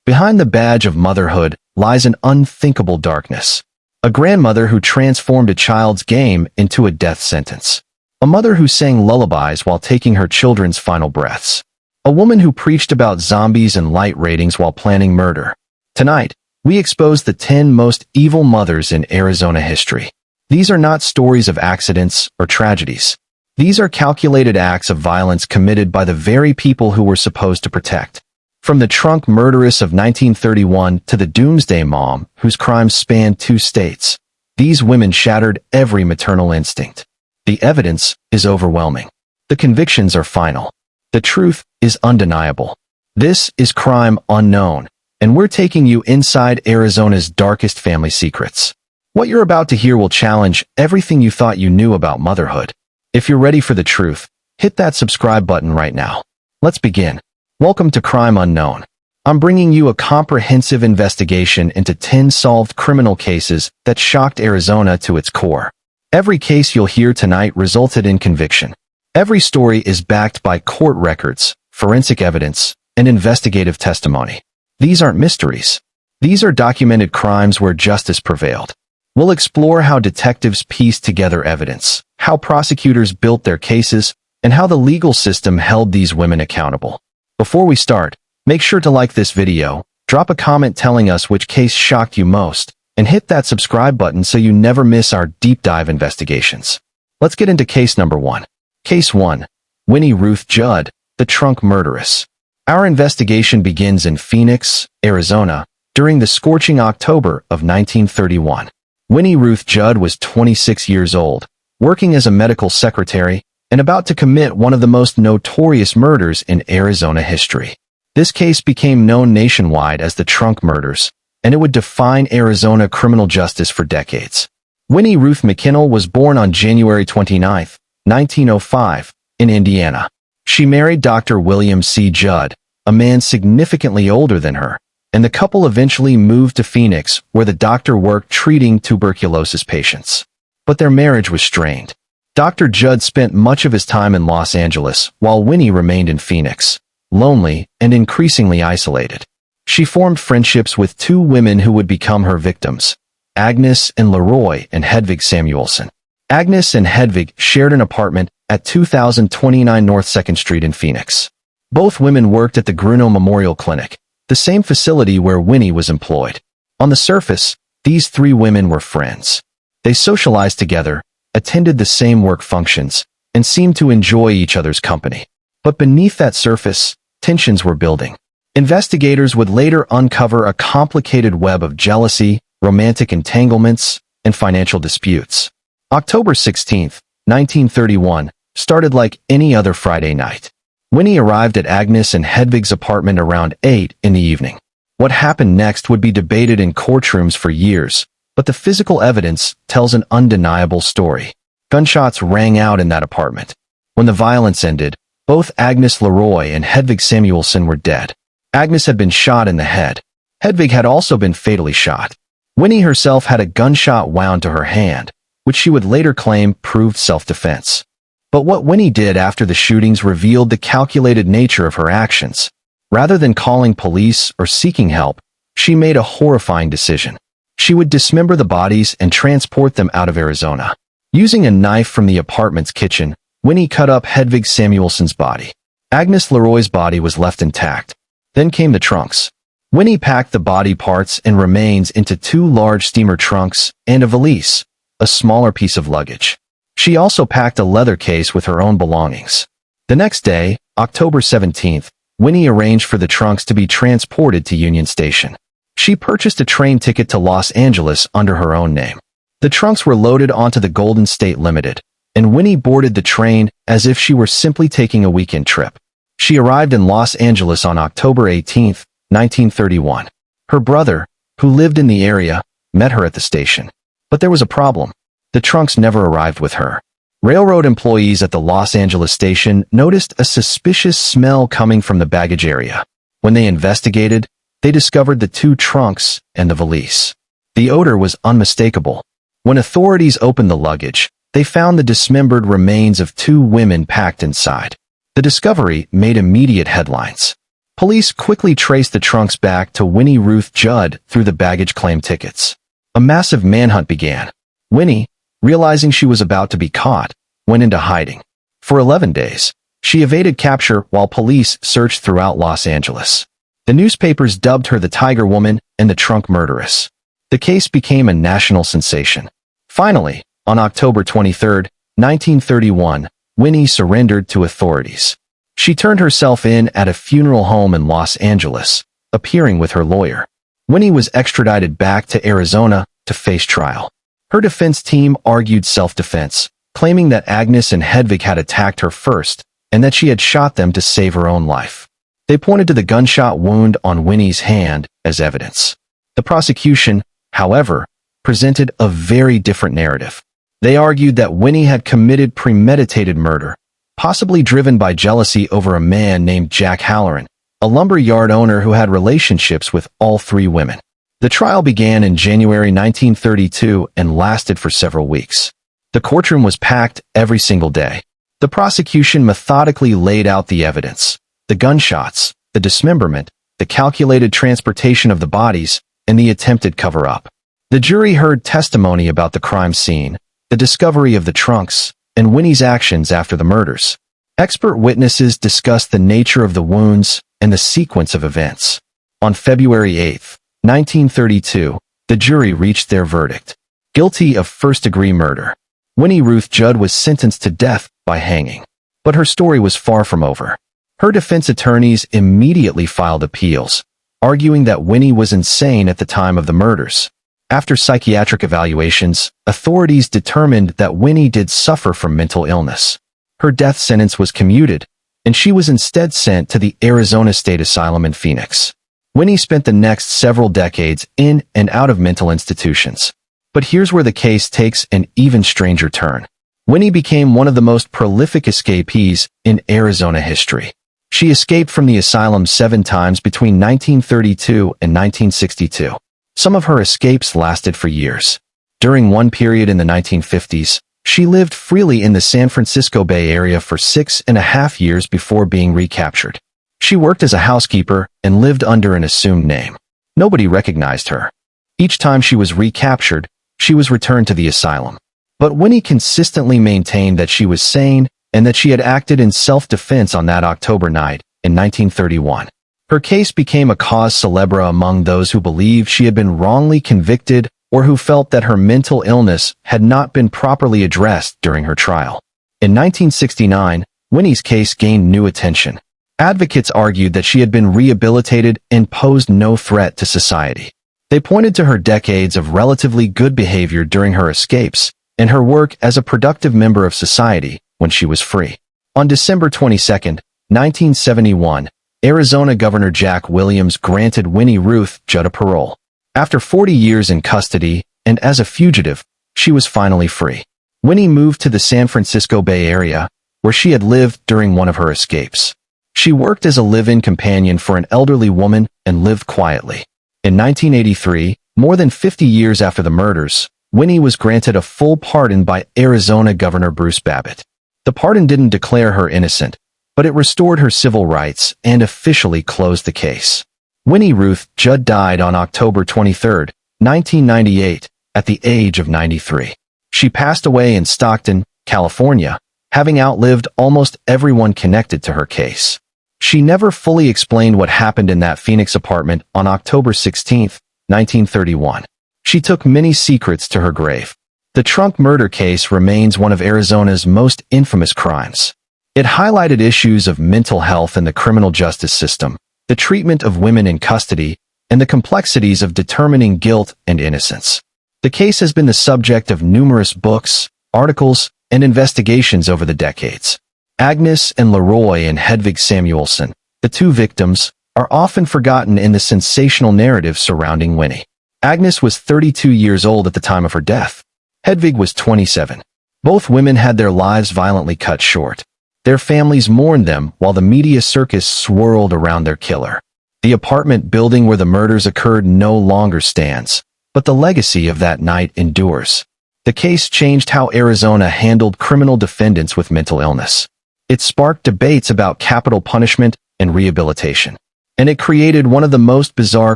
Behind the badge of motherhood lies an unthinkable darkness. A grandmother who transformed a child's game into a death sentence. A mother who sang lullabies while taking her children's final breaths. A woman who preached about zombies and light ratings while planning murder. Tonight, we expose the 10 most evil mothers in Arizona history. These are not stories of accidents or tragedies. These are calculated acts of violence committed by the very people who we're supposed to protect. From the Trunk Murderess of 1931 to the Doomsday Mom, whose crimes spanned 2 states, these women shattered every maternal instinct. The evidence is overwhelming. The convictions are final. The truth is undeniable. This is Crime Unknown, and we're taking you inside Arizona's darkest family secrets. What you're about to hear will challenge everything you thought you knew about motherhood. If you're ready for the truth, hit that subscribe button right now. Let's begin. Welcome to Crime Unknown. I'm bringing you a comprehensive investigation into 10 solved criminal cases that shocked Arizona to its core. Every case you'll hear tonight resulted in conviction. Every story is backed by court records, forensic evidence, and investigative testimony. These aren't mysteries. These are documented crimes where justice prevailed. We'll explore how detectives pieced together evidence, how prosecutors built their cases, and how the legal system held these women accountable. Before we start, make sure to like this video, drop a comment telling us which case shocked you most, and hit that subscribe button so you never miss our deep dive investigations. Let's get into case number 1. Case 1. Winnie Ruth Judd, the Trunk Murderess. Our investigation begins in Phoenix, Arizona, during the scorching October of 1931. Winnie Ruth Judd was 26 years old, working as a medical secretary, and about to commit one of the most notorious murders in Arizona history. This case became known nationwide as the Trunk Murders, and it would define Arizona criminal justice for decades. Winnie Ruth McKinnell was born on January 29, 1905, in Indiana. She married Dr. William C. Judd, a man significantly older than her, and the couple eventually moved to Phoenix, where the doctor worked treating tuberculosis patients. But their marriage was strained. Dr. Judd spent much of his time in Los Angeles, while Winnie remained in Phoenix, lonely and increasingly isolated. She formed friendships with 2 women who would become her victims, Agnes and Leroy and Hedvig Samuelson. Agnes and Hedvig shared an apartment at 2029 North 2nd Street in Phoenix. Both women worked at the Gruno Memorial Clinic, the same facility where Winnie was employed. On the surface, these 3 women were friends. They socialized together, attended the same work functions, and seemed to enjoy each other's company. But beneath that surface, tensions were building. Investigators would later uncover a complicated web of jealousy, romantic entanglements, and financial disputes. October 16, 1931, started like any other Friday night. Winnie arrived at Agnes and Hedvig's apartment around 8 in the evening. What happened next would be debated in courtrooms for years, but the physical evidence tells an undeniable story. Gunshots rang out in that apartment. When the violence ended, both Agnes Leroy and Hedvig Samuelson were dead. Agnes had been shot in the head. Hedvig had also been fatally shot. Winnie herself had a gunshot wound to her hand, which she would later claim proved self-defense. But what Winnie did after the shootings revealed the calculated nature of her actions. Rather than calling police or seeking help, she made a horrifying decision. She would dismember the bodies and transport them out of Arizona. Using a knife from the apartment's kitchen, Winnie cut up Hedvig Samuelson's body. Agnes Leroy's body was left intact. Then came the trunks. Winnie packed the body parts and remains into 2 large steamer trunks and a valise, a smaller piece of luggage. She also packed a leather case with her own belongings. The next day, October 17th, Winnie arranged for the trunks to be transported to Union Station. She purchased a train ticket to Los Angeles under her own name. The trunks were loaded onto the Golden State Limited, and Winnie boarded the train as if she were simply taking a weekend trip. She arrived in Los Angeles on October 18, 1931. Her brother, who lived in the area, met her at the station. But there was a problem. The trunks never arrived with her. Railroad employees at the Los Angeles station noticed a suspicious smell coming from the baggage area. When they investigated, they discovered the 2 trunks and the valise. The odor was unmistakable. When authorities opened the luggage, they found the dismembered remains of 2 women packed inside. The discovery made immediate headlines. Police quickly traced the trunks back to Winnie Ruth Judd through the baggage claim tickets. A massive manhunt began. Winnie, realizing she was about to be caught, went into hiding. For 11 days, she evaded capture while police searched throughout Los Angeles. The newspapers dubbed her the Tiger Woman and the Trunk Murderess. The case became a national sensation. Finally, on October 23, 1931, Winnie surrendered to authorities. She turned herself in at a funeral home in Los Angeles, appearing with her lawyer. Winnie was extradited back to Arizona to face trial. Her defense team argued self-defense, claiming that Agnes and Hedvig had attacked her first and that she had shot them to save her own life. They pointed to the gunshot wound on Winnie's hand as evidence. The prosecution, however, presented a very different narrative. They argued that Winnie had committed premeditated murder, possibly driven by jealousy over a man named Jack Halloran, a lumber yard owner who had relationships with all three women. The trial began in January 1932 and lasted for several weeks. The courtroom was packed every single day. The prosecution methodically laid out the evidence: the gunshots, the dismemberment, the calculated transportation of the bodies, and the attempted cover-up. The jury heard testimony about the crime scene, the discovery of the trunks, and Winnie's actions after the murders. Expert witnesses discussed the nature of the wounds and the sequence of events. On February 8, 1932, the jury reached their verdict: guilty of first-degree murder. Winnie Ruth Judd was sentenced to death by hanging. But her story was far from over. Her defense attorneys immediately filed appeals, arguing that Winnie was insane at the time of the murders. After psychiatric evaluations, authorities determined that Winnie did suffer from mental illness. Her death sentence was commuted, and she was instead sent to the Arizona State Asylum in Phoenix. Winnie spent the next several decades in and out of mental institutions. But here's where the case takes an even stranger turn. Winnie became one of the most prolific escapees in Arizona history. She escaped from the asylum 7 times between 1932 and 1962. Some of her escapes lasted for years. During one period in the 1950s, she lived freely in the San Francisco Bay Area for 6.5 years before being recaptured. She worked as a housekeeper and lived under an assumed name. Nobody recognized her. Each time she was recaptured, she was returned to the asylum. But Winnie consistently maintained that she was sane and that she had acted in self-defense on that October night in 1931. Her case became a cause célèbre among those who believed she had been wrongly convicted or who felt that her mental illness had not been properly addressed during her trial. In 1969, Winnie's case gained new attention. Advocates argued that she had been rehabilitated and posed no threat to society. They pointed to her decades of relatively good behavior during her escapes and her work as a productive member of society when she was free. On December 22, 1971, Arizona Governor Jack Williams granted Winnie Ruth Judd a parole. After 40 years in custody and as a fugitive, she was finally free. Winnie moved to the San Francisco Bay Area, where she had lived during one of her escapes. She worked as a live-in companion for an elderly woman and lived quietly. In 1983, more than 50 years after the murders, Winnie was granted a full pardon by Arizona Governor Bruce Babbitt. The pardon didn't declare her innocent, but it restored her civil rights and officially closed the case. Winnie Ruth Judd died on October 23, 1998, at the age of 93. She passed away in Stockton, California, having outlived almost everyone connected to her case. She never fully explained what happened in that Phoenix apartment on October 16, 1931. She took many secrets to her grave. The Trunk murder case remains one of Arizona's most infamous crimes. It highlighted issues of mental health in the criminal justice system, the treatment of women in custody, and the complexities of determining guilt and innocence. The case has been the subject of numerous books, articles, and investigations over the decades. Agnes and Leroy and Hedvig Samuelson, the 2 victims, are often forgotten in the sensational narrative surrounding Winnie. Agnes was 32 years old at the time of her death. Hedvig was 27. Both women had their lives violently cut short. Their families mourned them while the media circus swirled around their killer. The apartment building where the murders occurred no longer stands, but the legacy of that night endures. The case changed how Arizona handled criminal defendants with mental illness. It sparked debates about capital punishment and rehabilitation. and it created one of the most bizarre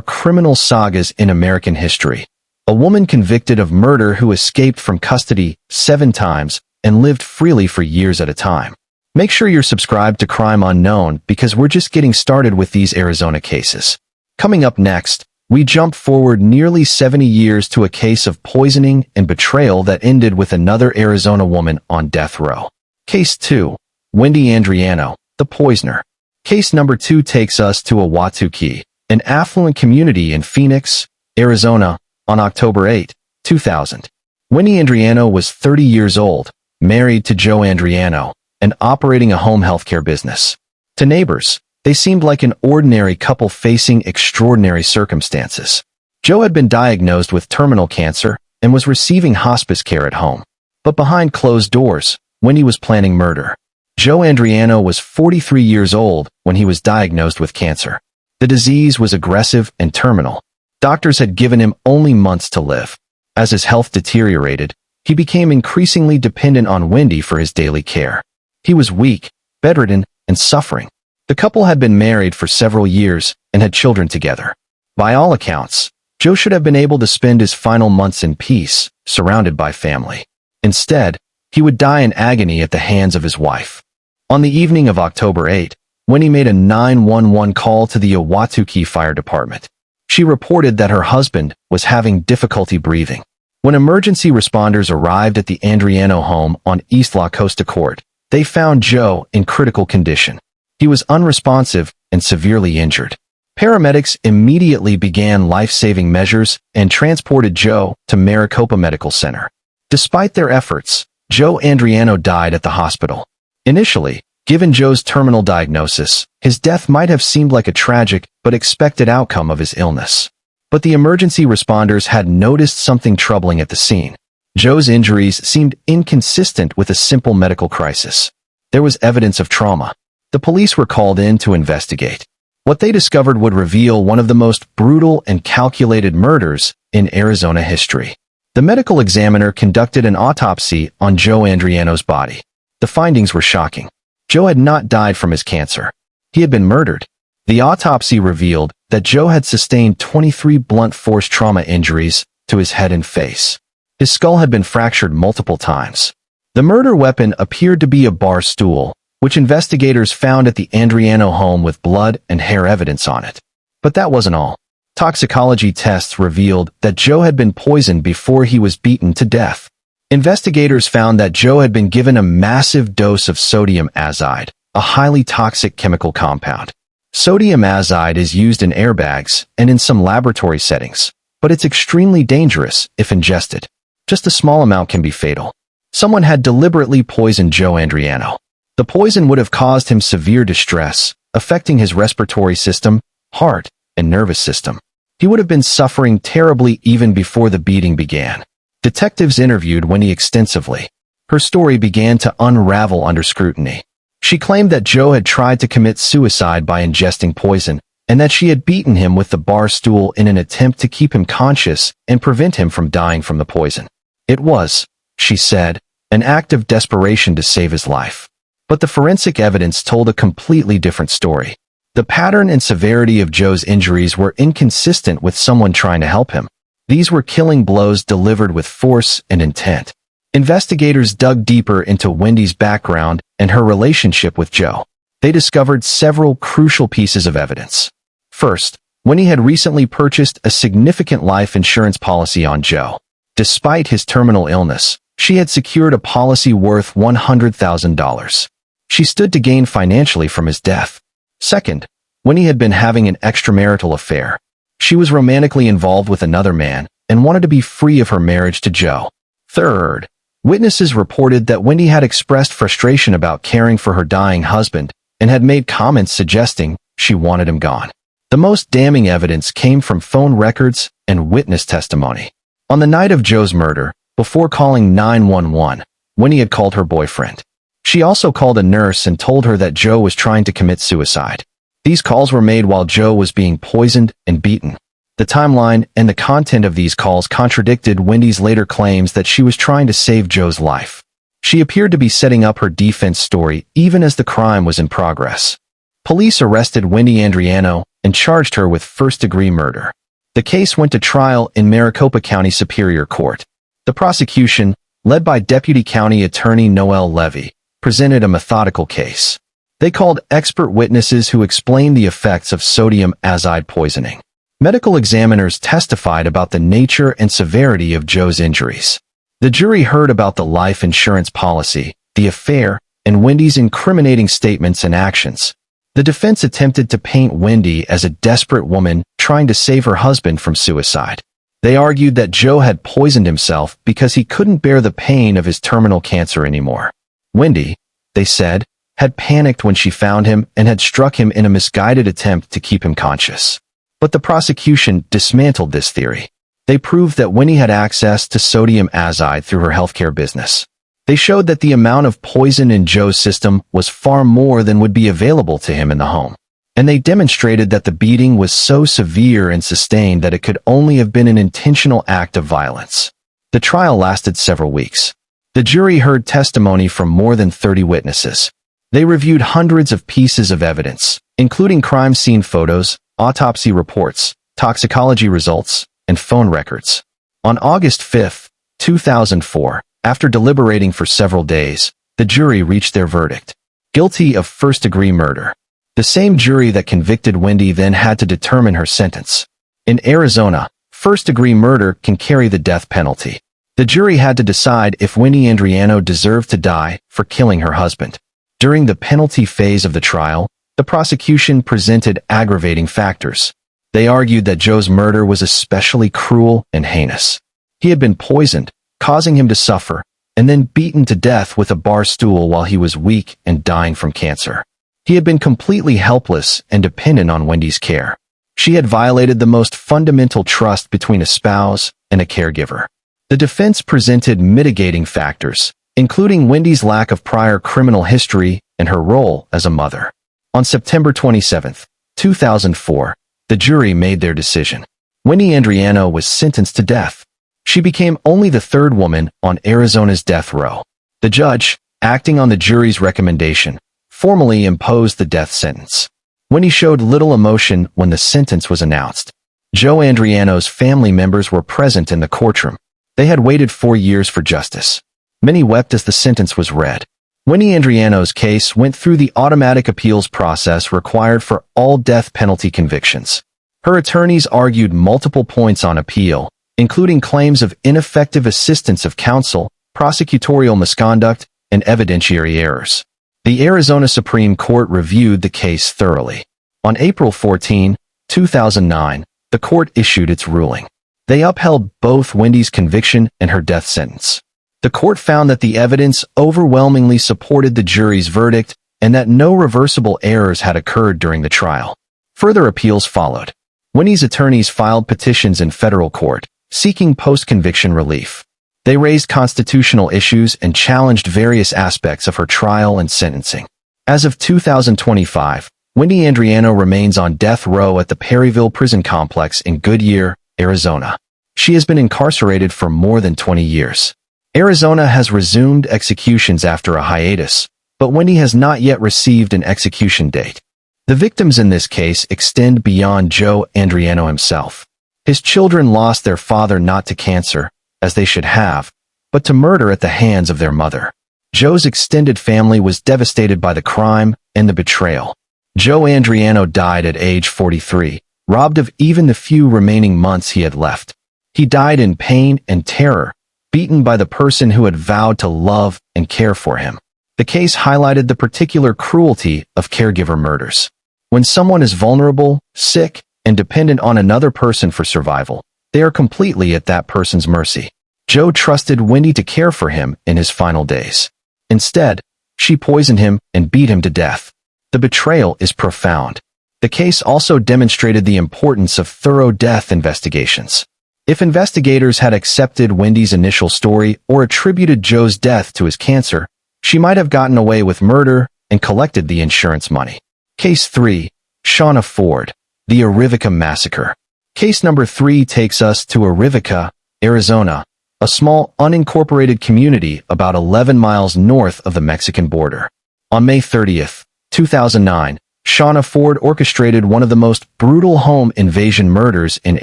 criminal sagas in American history. A woman convicted of murder who escaped from custody 7 times and lived freely for years at a time. Make sure you're subscribed to Crime Unknown because we're just getting started with these Arizona cases. Coming up next, we jump forward nearly 70 years to a case of poisoning and betrayal that ended with another Arizona woman on death row. Case 2. Wendy Andriano, the poisoner. Case number 2 takes us to Ahwatukee, an affluent community in Phoenix, Arizona, on October 8, 2000. Wendy Andriano was 30 years old, married to Joe Andriano, and operating a home healthcare business. To neighbors, they seemed like an ordinary couple facing extraordinary circumstances. Joe had been diagnosed with terminal cancer and was receiving hospice care at home. But behind closed doors, Wendy was planning murder. Joe Andriano was 43 years old when he was diagnosed with cancer. The disease was aggressive and terminal. Doctors had given him only months to live. As his health deteriorated, he became increasingly dependent on Wendy for his daily care. He was weak, bedridden, and suffering. The couple had been married for several years and had children together. By all accounts, Joe should have been able to spend his final months in peace, surrounded by family. Instead, he would die in agony at the hands of his wife. On the evening of October 8, Wendy made a 911 call to the Ahwatukee Fire Department. She reported that her husband was having difficulty breathing. When emergency responders arrived at the Andriano home on East La Costa Court, they found Joe in critical condition. He was unresponsive and severely injured. Paramedics immediately began life-saving measures and transported Joe to Maricopa Medical Center. Despite their efforts, Joe Andriano died at the hospital. Initially, given Joe's terminal diagnosis, his death might have seemed like a tragic but expected outcome of his illness. But the emergency responders had noticed something troubling at the scene. Joe's injuries seemed inconsistent with a simple medical crisis. There was evidence of trauma. The police were called in to investigate. What they discovered would reveal one of the most brutal and calculated murders in Arizona history. The medical examiner conducted an autopsy on Joe Andriano's body. The findings were shocking. Joe had not died from his cancer. He had been murdered. The autopsy revealed that Joe had sustained 23 blunt force trauma injuries to his head and face. His skull had been fractured multiple times. The murder weapon appeared to be a bar stool, which investigators found at the Andriano home with blood and hair evidence on it. But that wasn't all. Toxicology tests revealed that Joe had been poisoned before he was beaten to death. Investigators found that Joe had been given a massive dose of sodium azide, a highly toxic chemical compound. Sodium azide is used in airbags and in some laboratory settings, but it's extremely dangerous if ingested. Just a small amount can be fatal. Someone had deliberately poisoned Joe Andriano. The poison would have caused him severe distress, affecting his respiratory system, heart, and nervous system. He would have been suffering terribly even before the beating began. Detectives interviewed Wendy extensively. Her story began to unravel under scrutiny. She claimed that Joe had tried to commit suicide by ingesting poison, and that she had beaten him with the bar stool in an attempt to keep him conscious and prevent him from dying from the poison. It was, she said, an act of desperation to save his life. But the forensic evidence told a completely different story. The pattern and severity of Joe's injuries were inconsistent with someone trying to help him. These were killing blows delivered with force and intent. Investigators dug deeper into Wendy's background and her relationship with Joe. They discovered several crucial pieces of evidence. First, Wendy had recently purchased a significant life insurance policy on Joe. Despite his terminal illness, she had secured a policy worth $100,000. She stood to gain financially from his death. Second, Wendy had been having an extramarital affair. She was romantically involved with another man and wanted to be free of her marriage to Joe. Third, witnesses reported that Wendy had expressed frustration about caring for her dying husband and had made comments suggesting she wanted him gone. The most damning evidence came from phone records and witness testimony. On the night of Joe's murder, before calling 911, Wendy had called her boyfriend. She also called a nurse and told her that Joe was trying to commit suicide. These calls were made while Joe was being poisoned and beaten. The timeline and the content of these calls contradicted Wendy's later claims that she was trying to save Joe's life. She appeared to be setting up her defense story even as the crime was in progress. Police arrested Wendy Andriano and charged her with first-degree murder. The case went to trial in Maricopa County Superior Court. The prosecution, led by Deputy County Attorney Noel Levy, presented a methodical case. They called expert witnesses who explained the effects of sodium azide poisoning. Medical examiners testified about the nature and severity of Joe's injuries. The jury heard about the life insurance policy, the affair, and Wendy's incriminating statements and actions. The defense attempted to paint Wendy as a desperate woman trying to save her husband from suicide. They argued that Joe had poisoned himself because he couldn't bear the pain of his terminal cancer anymore. Wendy, they said, had panicked when she found him and had struck him in a misguided attempt to keep him conscious. But the prosecution dismantled this theory. They proved that Wendy had access to sodium azide through her healthcare business. They showed that the amount of poison in Joe's system was far more than would be available to him in the home. And they demonstrated that the beating was so severe and sustained that it could only have been an intentional act of violence. The trial lasted several weeks. The jury heard testimony from more than 30 witnesses. They reviewed hundreds of pieces of evidence, including crime scene photos, autopsy reports, toxicology results, and phone records. On August 5, 2004, after deliberating for several days, the jury reached their verdict: guilty of first-degree murder. The same jury that convicted Wendy then had to determine her sentence. In Arizona, first-degree murder can carry the death penalty. The jury had to decide if Wendy Andriano deserved to die for killing her husband. During the penalty phase of the trial, the prosecution presented aggravating factors. They argued that Joe's murder was especially cruel and heinous. He had been poisoned, causing him to suffer, and then beaten to death with a bar stool while he was weak and dying from cancer. He had been completely helpless and dependent on Wendy's care. She had violated the most fundamental trust between a spouse and a caregiver. The defense presented mitigating factors, including Wendy's lack of prior criminal history and her role as a mother. On September 27, 2004, the jury made their decision. Wendy Andriano was sentenced to death. She became only the third woman on Arizona's death row. The judge, acting on the jury's recommendation, formally imposed the death sentence. Wendy showed little emotion when the sentence was announced. Joe Andriano's family members were present in the courtroom. They had waited 4 years for justice. Many wept as the sentence was read. Wendy Andriano's case went through the automatic appeals process required for all death penalty convictions. Her attorneys argued multiple points on appeal, including claims of ineffective assistance of counsel, prosecutorial misconduct, and evidentiary errors. The Arizona Supreme Court reviewed the case thoroughly. On April 14, 2009, the court issued its ruling. They upheld both Wendy's conviction and her death sentence. The court found that the evidence overwhelmingly supported the jury's verdict and that no reversible errors had occurred during the trial. Further appeals followed. Wendy's attorneys filed petitions in federal court, seeking post-conviction relief. They raised constitutional issues and challenged various aspects of her trial and sentencing. As of 2025, Wendy Andriano remains on death row at the Perryville Prison Complex in Goodyear, Arizona. She has been incarcerated for more than 20 years. Arizona has resumed executions after a hiatus, but Wendy has not yet received an execution date. The victims in this case extend beyond Joe Andriano himself. His children lost their father not to cancer, as they should have, but to murder at the hands of their mother. Joe's extended family was devastated by the crime and the betrayal. Joe Andriano died at age 43, robbed of even the few remaining months he had left. He died in pain and terror, beaten by the person who had vowed to love and care for him. The case highlighted the particular cruelty of caregiver murders. When someone is vulnerable, sick, and dependent on another person for survival, they are completely at that person's mercy. Joe trusted Wendy to care for him in his final days. Instead, she poisoned him and beat him to death. The betrayal is profound. The case also demonstrated the importance of thorough death investigations. If investigators had accepted Wendy's initial story or attributed Joe's death to his cancer, she might have gotten away with murder and collected the insurance money. Case 3. Shauna Ford, the Arivica Massacre. Case number 3 takes us to Arivica, Arizona, a small unincorporated community about 11 miles north of the Mexican border. On May 30, 2009, Shauna Ford orchestrated one of the most brutal home invasion murders in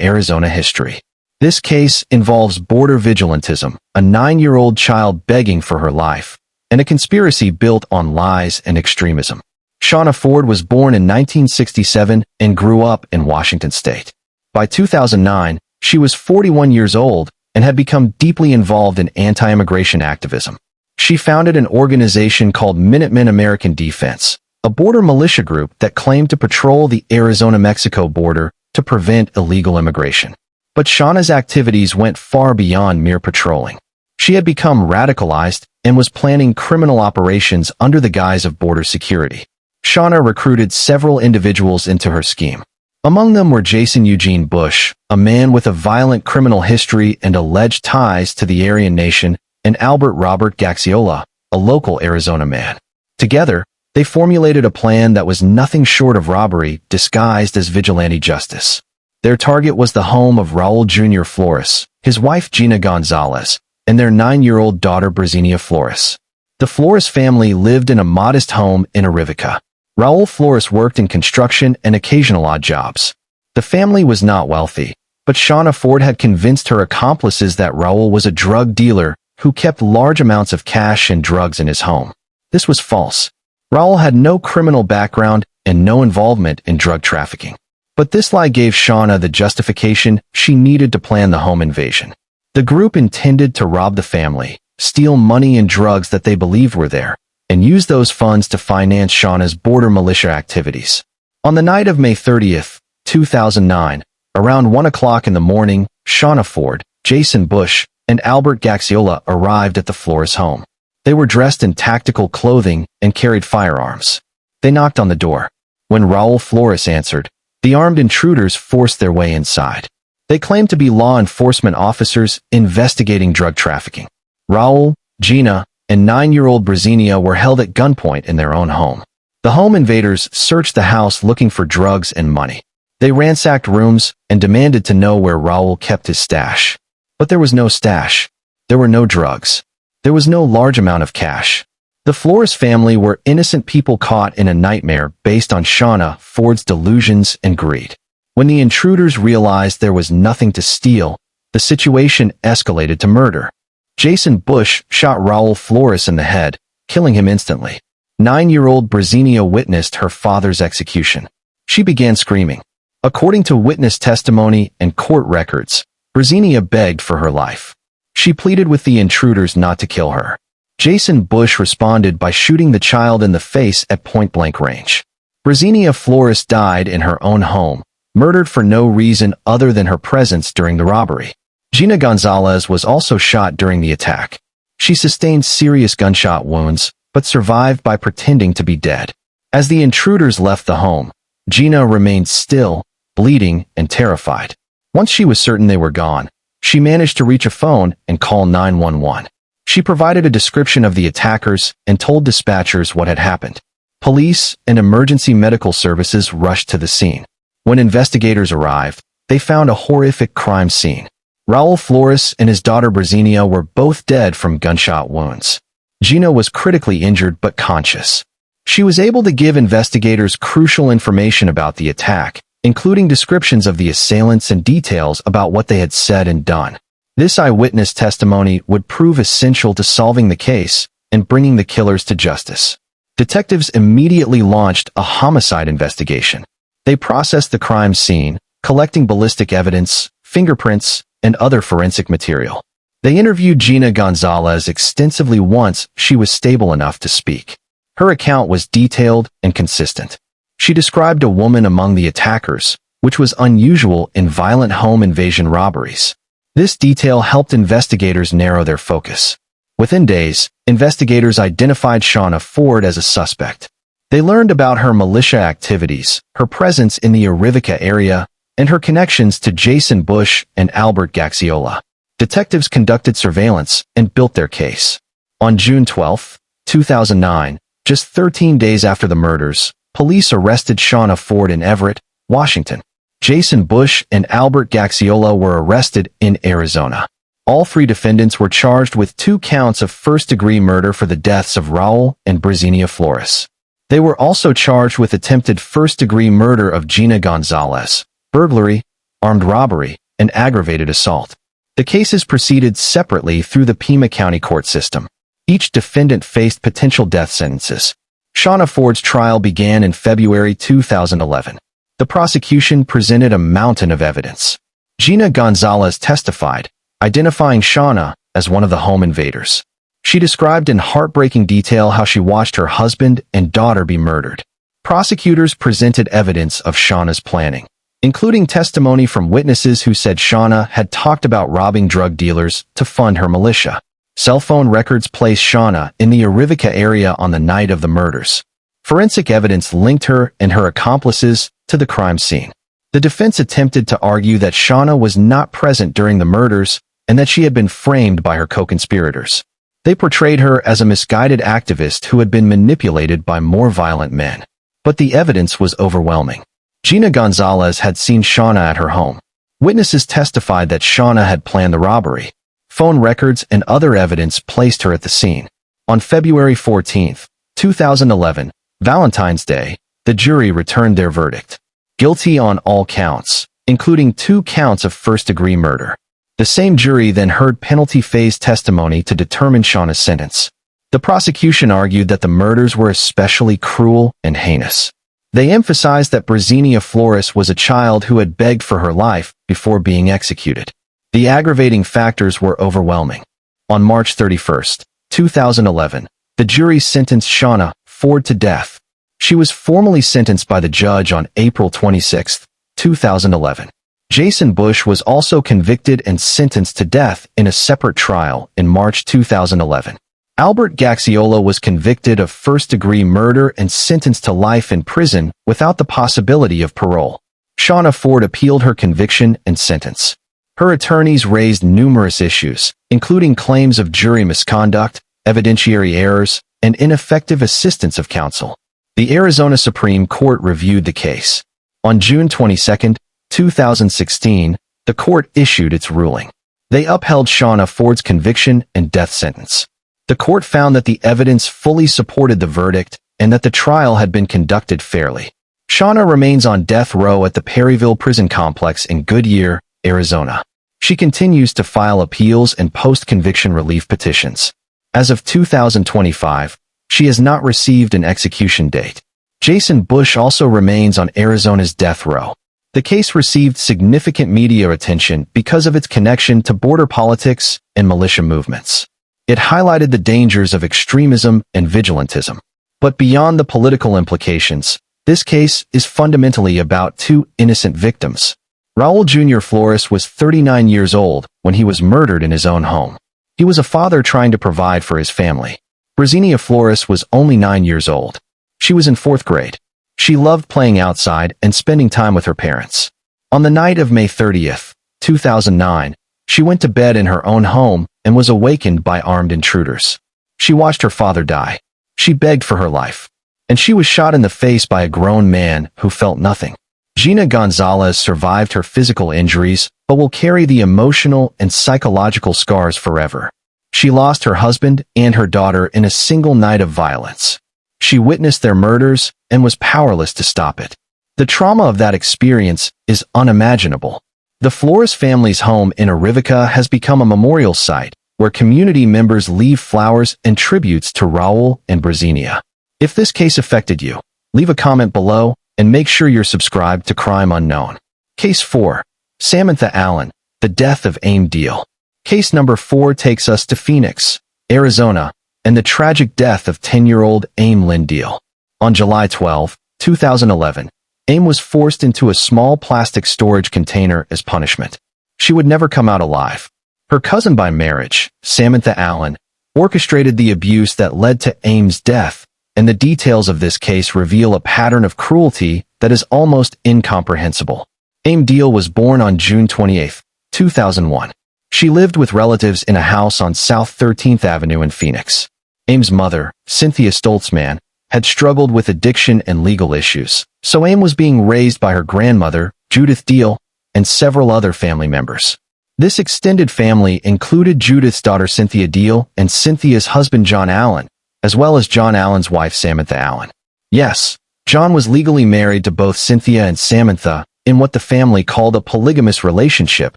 Arizona history. This case involves border vigilantism, a 9-year-old child begging for her life, and a conspiracy built on lies and extremism. Shauna Ford was born in 1967 and grew up in Washington state. By 2009, she was 41 years old and had become deeply involved in anti-immigration activism. She founded an organization called Minutemen American Defense, a border militia group that claimed to patrol the Arizona-Mexico border to prevent illegal immigration. But Shauna's activities went far beyond mere patrolling. She had become radicalized and was planning criminal operations under the guise of border security. Shauna recruited several individuals into her scheme. Among them were Jason Eugene Bush, a man with a violent criminal history and alleged ties to the Aryan Nation, and Albert Robert Gaxiola, a local Arizona man. Together, they formulated a plan that was nothing short of robbery disguised as vigilante justice. Their target was the home of Raul Jr. Flores, his wife Gina Gonzalez, and their 9-year-old daughter Brazenia Flores. The Flores family lived in a modest home in Arivica. Raul Flores worked in construction and occasional odd jobs. The family was not wealthy, but Shauna Ford had convinced her accomplices that Raul was a drug dealer who kept large amounts of cash and drugs in his home. This was false. Raul had no criminal background and no involvement in drug trafficking. But this lie gave Shauna the justification she needed to plan the home invasion. The group intended to rob the family, steal money and drugs that they believed were there, and use those funds to finance Shauna's border militia activities. On the night of May 30th, 2009, around 1 o'clock in the morning, Shauna Ford, Jason Bush, and Albert Gaxiola arrived at the Flores home. They were dressed in tactical clothing and carried firearms. They knocked on the door. When Raul Flores answered, the armed intruders forced their way inside. They claimed to be law enforcement officers investigating drug trafficking. Raul, Gina, and 9-year-old Brazenia were held at gunpoint in their own home. The home invaders searched the house looking for drugs and money. They ransacked rooms and demanded to know where Raul kept his stash. But there was no stash. There were no drugs. There was no large amount of cash. The Flores family were innocent people caught in a nightmare based on Shauna Ford's delusions and greed. When the intruders realized there was nothing to steal, the situation escalated to murder. Jason Bush shot Raul Flores in the head, killing him instantly. 9-year-old Brazenia witnessed her father's execution. She began screaming. According to witness testimony and court records, Brazenia begged for her life. She pleaded with the intruders not to kill her. Jason Bush responded by shooting the child in the face at point-blank range. Brazenia Flores died in her own home, murdered for no reason other than her presence during the robbery. Gina Gonzalez was also shot during the attack. She sustained serious gunshot wounds, but survived by pretending to be dead. As the intruders left the home, Gina remained still, bleeding, and terrified. Once she was certain they were gone, she managed to reach a phone and call 911. She provided a description of the attackers and told dispatchers what had happened. Police and emergency medical services rushed to the scene. When investigators arrived, they found a horrific crime scene. Raul Flores and his daughter Brazenia were both dead from gunshot wounds. Gina was critically injured but conscious. She was able to give investigators crucial information about the attack, including descriptions of the assailants and details about what they had said and done. This eyewitness testimony would prove essential to solving the case and bringing the killers to justice. Detectives immediately launched a homicide investigation. They processed the crime scene, collecting ballistic evidence, fingerprints, and other forensic material. They interviewed Gina Gonzalez extensively once she was stable enough to speak. Her account was detailed and consistent. She described a woman among the attackers, which was unusual in violent home invasion robberies. This detail helped investigators narrow their focus. Within days, investigators identified Shauna Ford as a suspect. They learned about her militia activities, her presence in the Arivica area, and her connections to Jason Bush and Albert Gaxiola. Detectives conducted surveillance and built their case. On June 12, 2009, just 13 days after the murders, police arrested Shauna Ford in Everett, Washington. Jason Bush and Albert Gaxiola were arrested in Arizona. All three defendants were charged with 2 counts of first-degree murder for the deaths of Raul and Brazenia Flores. They were also charged with attempted first-degree murder of Gina Gonzalez, burglary, armed robbery, and aggravated assault. The cases proceeded separately through the Pima County court system. Each defendant faced potential death sentences. Shauna Ford's trial began in February 2011. The prosecution presented a mountain of evidence. Gina Gonzalez testified, identifying Shauna as one of the home invaders. She described in heartbreaking detail how she watched her husband and daughter be murdered. Prosecutors presented evidence of Shauna's planning, including testimony from witnesses who said Shauna had talked about robbing drug dealers to fund her militia. Cell phone records placed Shauna in the Arivica area on the night of the murders. Forensic evidence linked her and her accomplices to the crime scene. The defense attempted to argue that Shauna was not present during the murders and that she had been framed by her co-conspirators. They portrayed her as a misguided activist who had been manipulated by more violent men. But the evidence was overwhelming. Gina Gonzalez had seen Shauna at her home. Witnesses testified that Shauna had planned the robbery. Phone records and other evidence placed her at the scene. On February 14, 2011, Valentine's Day, the jury returned their verdict. Guilty on all counts, including 2 counts of first-degree murder. The same jury then heard penalty phase testimony to determine Shauna's sentence. The prosecution argued that the murders were especially cruel and heinous. They emphasized that Brazenia Flores was a child who had begged for her life before being executed. The aggravating factors were overwhelming. On March 31, 2011, the jury sentenced Shauna Ford to death. She was formally sentenced by the judge on April 26, 2011. Jason Bush was also convicted and sentenced to death in a separate trial in March 2011. Albert Gaxiola was convicted of first-degree murder and sentenced to life in prison without the possibility of parole. Shauna Ford appealed her conviction and sentence. Her attorneys raised numerous issues, including claims of jury misconduct, evidentiary errors, and ineffective assistance of counsel. The Arizona Supreme Court reviewed the case. On June 22, 2016, the court issued its ruling. They upheld Shauna Ford's conviction and death sentence. The court found that the evidence fully supported the verdict and that the trial had been conducted fairly. Shauna remains on death row at the Perryville Prison Complex in Goodyear, Arizona. She continues to file appeals and post-conviction relief petitions. As of 2025, she has not received an execution date. Jason Bush also remains on Arizona's death row. The case received significant media attention because of its connection to border politics and militia movements. It highlighted the dangers of extremism and vigilantism. But beyond the political implications, this case is fundamentally about 2 innocent victims. Raul Jr. Flores was 39 years old when he was murdered in his own home. He was a father trying to provide for his family. Brazenia Flores was only 9 years old. She was in 4th grade. She loved playing outside and spending time with her parents. On the night of May 30, 2009, she went to bed in her own home and was awakened by armed intruders. She watched her father die. She begged for her life. And she was shot in the face by a grown man who felt nothing. Gina Gonzalez survived her physical injuries, but will carry the emotional and psychological scars forever. She lost her husband and her daughter in a single night of violence. She witnessed their murders and was powerless to stop it. The trauma of that experience is unimaginable. The Flores family's home in Arivica has become a memorial site where community members leave flowers and tributes to Raul and Brazenia. If this case affected you, leave a comment below and make sure you're subscribed to Crime Unknown. Case 4. Samantha Allen, the death of Aim Deal. Case number 4 takes us to Phoenix, Arizona, and the tragic death of 10-year-old Aim Lynn Deal. On July 12, 2011, Aim was forced into a small plastic storage container as punishment. She would never come out alive. Her cousin by marriage, Samantha Allen, orchestrated the abuse that led to Aim's death, and the details of this case reveal a pattern of cruelty that is almost incomprehensible. Aim Deal was born on June 28, 2001. She lived with relatives in a house on South 13th Avenue in Phoenix. Aim's mother, Cynthia Stoltzman, had struggled with addiction and legal issues, so Aim was being raised by her grandmother, Judith Deal, and several other family members. This extended family included Judith's daughter Cynthia Deal and Cynthia's husband John Allen, as well as John Allen's wife Samantha Allen. Yes, John was legally married to both Cynthia and Samantha in what the family called a polygamous relationship,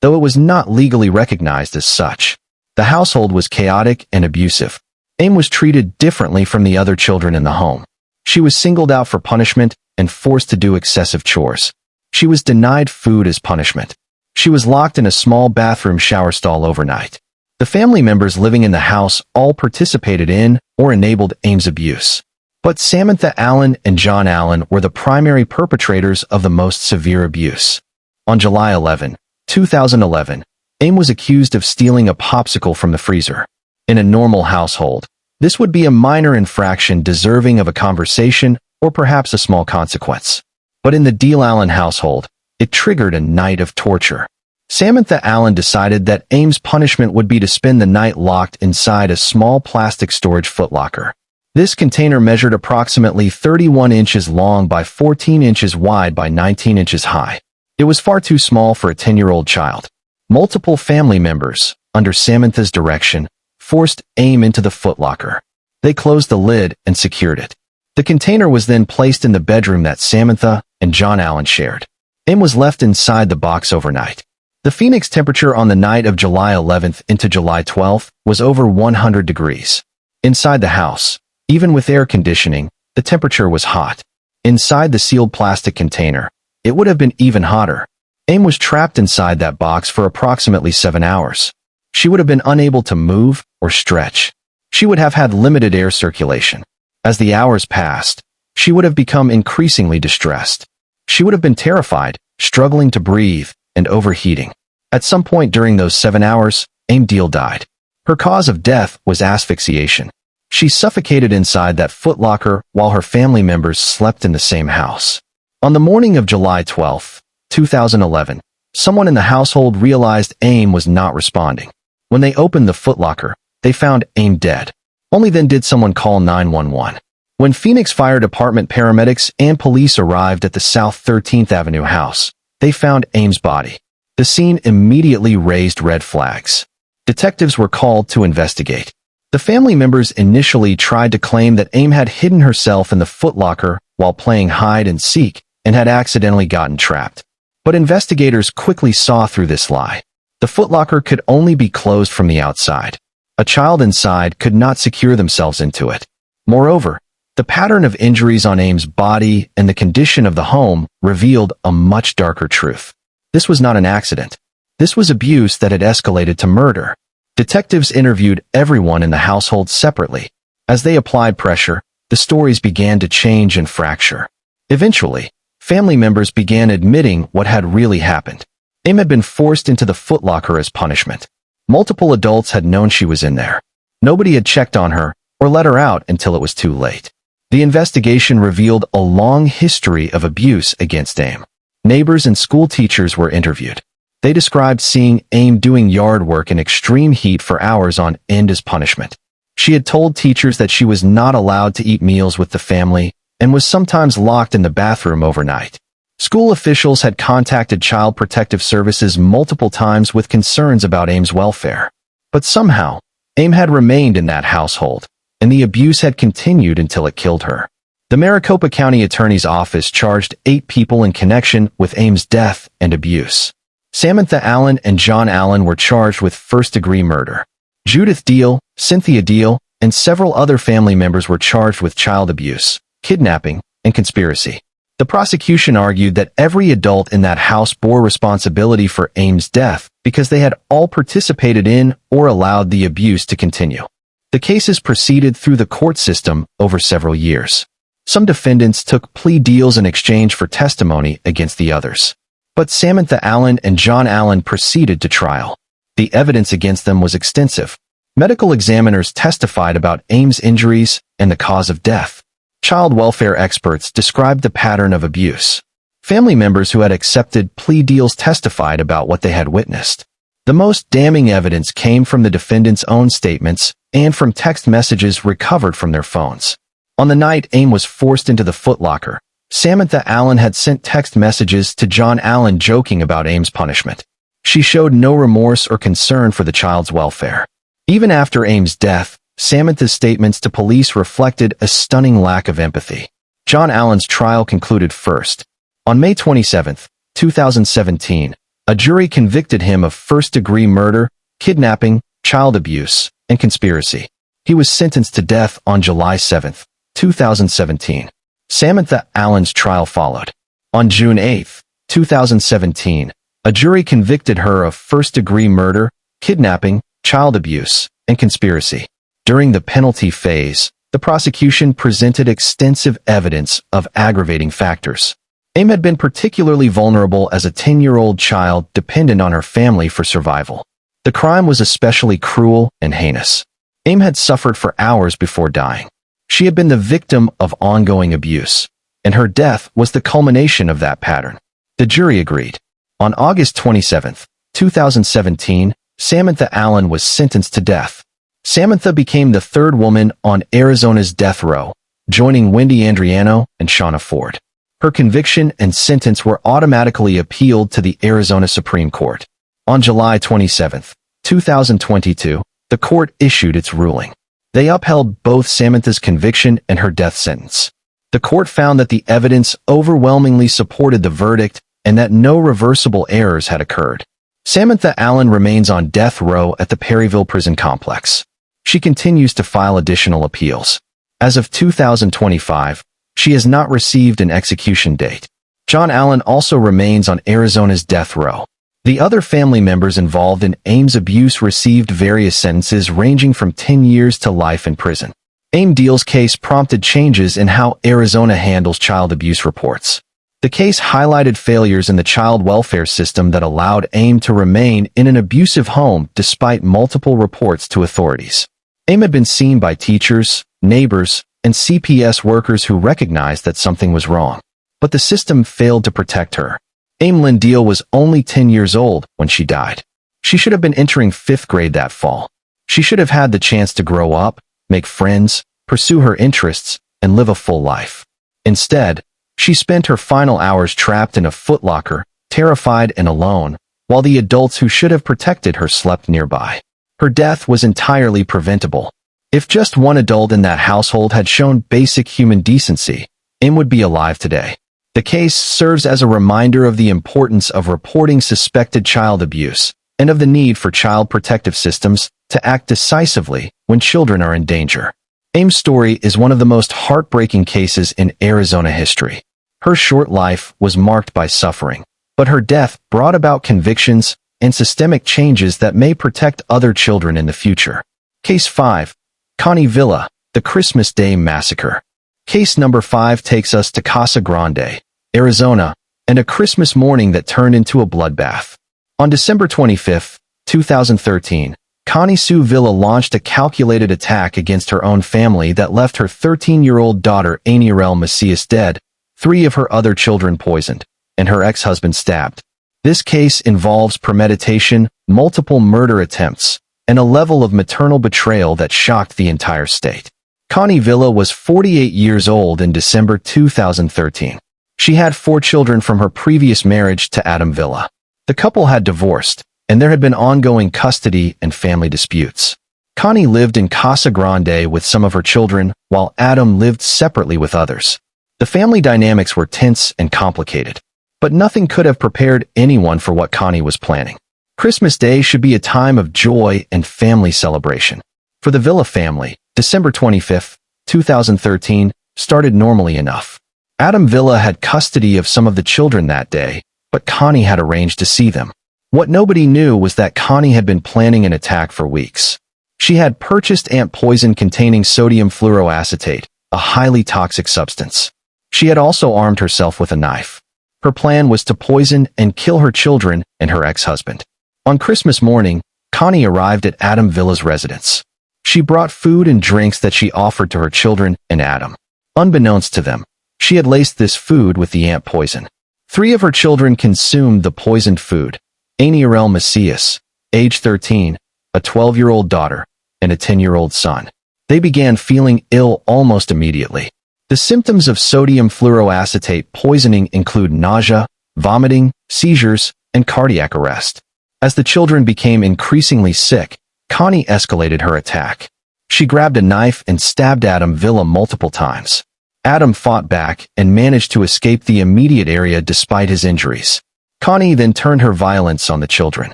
though it was not legally recognized as such. The household was chaotic and abusive. Aim was treated differently from the other children in the home. She was singled out for punishment and forced to do excessive chores. She was denied food as punishment. She was locked in a small bathroom shower stall overnight. The family members living in the house all participated in or enabled Aim's abuse. But Samantha Allen and John Allen were the primary perpetrators of the most severe abuse. On July 11, 2011, Aim was accused of stealing a popsicle from the freezer. In a normal household, this would be a minor infraction deserving of a conversation or perhaps a small consequence. But in the Deal Allen household, it triggered a night of torture. Samantha Allen decided that Aim's punishment would be to spend the night locked inside a small plastic storage footlocker. This container measured approximately 31 inches long by 14 inches wide by 19 inches high. It was far too small for a 10-year-old child. Multiple family members, under Samantha's direction, forced Aim into the footlocker. They closed the lid and secured it. The container was then placed in the bedroom that Samantha and John Allen shared. Aim was left inside the box overnight. The Phoenix temperature on the night of July 11th into July 12th was over 100 degrees. Inside the house, even with air conditioning, the temperature was hot. Inside the sealed plastic container, it would have been even hotter. Aim was trapped inside that box for approximately 7 hours. She would have been unable to move or stretch. She would have had limited air circulation. As the hours passed, she would have become increasingly distressed. She would have been terrified, struggling to breathe, and overheating. At some point during those 7 hours, Aim Deal died. Her cause of death was asphyxiation. She suffocated inside that footlocker while her family members slept in the same house. On the morning of July 12, 2011, someone in the household realized Aim was not responding. When they opened the footlocker, they found Aim dead. Only then did someone call 911. When Phoenix Fire Department paramedics and police arrived at the South 13th Avenue house, they found Aim's body. The scene immediately raised red flags. Detectives were called to investigate. The family members initially tried to claim that Aim had hidden herself in the footlocker while playing hide and seek and had accidentally gotten trapped. But investigators quickly saw through this lie. The footlocker could only be closed from the outside. A child inside could not secure themselves into it. Moreover, the pattern of injuries on Aim's body and the condition of the home revealed a much darker truth. This was not an accident. This was abuse that had escalated to murder. Detectives interviewed everyone in the household separately. As they applied pressure, the stories began to change and fracture. Eventually, family members began admitting what had really happened. Aim had been forced into the footlocker as punishment. Multiple adults had known she was in there. Nobody had checked on her or let her out until it was too late. The investigation revealed a long history of abuse against Aim. Neighbors and school teachers were interviewed. They described seeing Aim doing yard work in extreme heat for hours on end as punishment. She had told teachers that she was not allowed to eat meals with the family and was sometimes locked in the bathroom overnight. School officials had contacted Child Protective Services multiple times with concerns about Aim's welfare. But somehow, Aim had remained in that household, and the abuse had continued until it killed her. The Maricopa County Attorney's Office charged 8 people in connection with Aim's death and abuse. Samantha Allen and John Allen were charged with first-degree murder. Judith Deal, Cynthia Deal, and several other family members were charged with child abuse, kidnapping, and conspiracy. The prosecution argued that every adult in that house bore responsibility for Aim's death because they had all participated in or allowed the abuse to continue. The cases proceeded through the court system over several years. Some defendants took plea deals in exchange for testimony against the others. But Samantha Allen and John Allen proceeded to trial. The evidence against them was extensive. Medical examiners testified about Aim's injuries and the cause of death. Child welfare experts described the pattern of abuse. Family members who had accepted plea deals testified about what they had witnessed. The most damning evidence came from the defendants' own statements and from text messages recovered from their phones. On the night Aim was forced into the footlocker, Samantha Allen had sent text messages to John Allen joking about Aim's punishment. She showed no remorse or concern for the child's welfare. Even after Aim's death, Samantha's statements to police reflected a stunning lack of empathy. John Allen's trial concluded first. On May 27, 2017, a jury convicted him of first-degree murder, kidnapping, child abuse, and conspiracy. He was sentenced to death on July 7, 2017. Samantha Allen's trial followed. On June 8, 2017, a jury convicted her of first-degree murder, kidnapping, child abuse, and conspiracy. During the penalty phase, the prosecution presented extensive evidence of aggravating factors. AIM had been particularly vulnerable as a 10-year-old child dependent on her family for survival. The crime was especially cruel and heinous. AIM had suffered for hours before dying. She had been the victim of ongoing abuse, and her death was the culmination of that pattern. The jury agreed. On August 27, 2017, Samantha Allen was sentenced to death. Samantha became the third woman on Arizona's death row, joining Wendy Andriano and Shauna Ford. Her conviction and sentence were automatically appealed to the Arizona Supreme Court. On July 27, 2022, the court issued its ruling. They upheld both Samantha's conviction and her death sentence. The court found that the evidence overwhelmingly supported the verdict and that no reversible errors had occurred. Samantha Allen remains on death row at the Perryville Prison Complex. She continues to file additional appeals. As of 2025, she has not received an execution date. John Allen also remains on Arizona's death row. The other family members involved in AIM's abuse received various sentences ranging from 10 years to life in prison. AIM Deal's case prompted changes in how Arizona handles child abuse reports. The case highlighted failures in the child welfare system that allowed AIM to remain in an abusive home despite multiple reports to authorities. AIM had been seen by teachers, neighbors, and CPS workers who recognized that something was wrong. But the system failed to protect her. AIM Lindeal was only 10 years old when she died. She should have been entering 5th grade that fall. She should have had the chance to grow up, make friends, pursue her interests, and live a full life. Instead, she spent her final hours trapped in a footlocker, terrified and alone, while the adults who should have protected her slept nearby. Her death was entirely preventable. If just one adult in that household had shown basic human decency, AIM would be alive today. The case serves as a reminder of the importance of reporting suspected child abuse and of the need for child protective systems to act decisively when children are in danger. AIM's story is one of the most heartbreaking cases in Arizona history. Her short life was marked by suffering, but her death brought about convictions and systemic changes that may protect other children in the future. Case 5. Connie Villa, the Christmas Day Massacre. Case number 5 takes us to Casa Grande, Arizona, and a Christmas morning that turned into a bloodbath. On December 25, 2013, Connie Sue Villa launched a calculated attack against her own family that left her 13-year-old daughter Aniarel Macias dead, 3 of her other children poisoned, and her ex-husband stabbed. This case involves premeditation, multiple murder attempts, and a level of maternal betrayal that shocked the entire state. Connie Villa was 48 years old in December 2013. She had 4 children from her previous marriage to Adam Villa. The couple had divorced, and there had been ongoing custody and family disputes. Connie lived in Casa Grande with some of her children, while Adam lived separately with others. The family dynamics were tense and complicated, but nothing could have prepared anyone for what Connie was planning. Christmas Day should be a time of joy and family celebration. For the Villa family, December 25, 2013, started normally enough. Adam Villa had custody of some of the children that day, but Connie had arranged to see them. What nobody knew was that Connie had been planning an attack for weeks. She had purchased ant poison containing sodium fluoroacetate, a highly toxic substance. She had also armed herself with a knife. Her plan was to poison and kill her children and her ex-husband. On Christmas morning, Connie arrived at Adam Villa's residence. She brought food and drinks that she offered to her children and Adam. Unbeknownst to them, she had laced this food with the ant poison. 3 of her children consumed the poisoned food: Aniarel Macias, age 13, a 12-year-old daughter, and a 10-year-old son. They began feeling ill almost immediately. The symptoms of sodium fluoroacetate poisoning include nausea, vomiting, seizures, and cardiac arrest. As the children became increasingly sick, Connie escalated her attack. She grabbed a knife and stabbed Adam Villa multiple times. Adam fought back and managed to escape the immediate area despite his injuries. Connie then turned her violence on the children.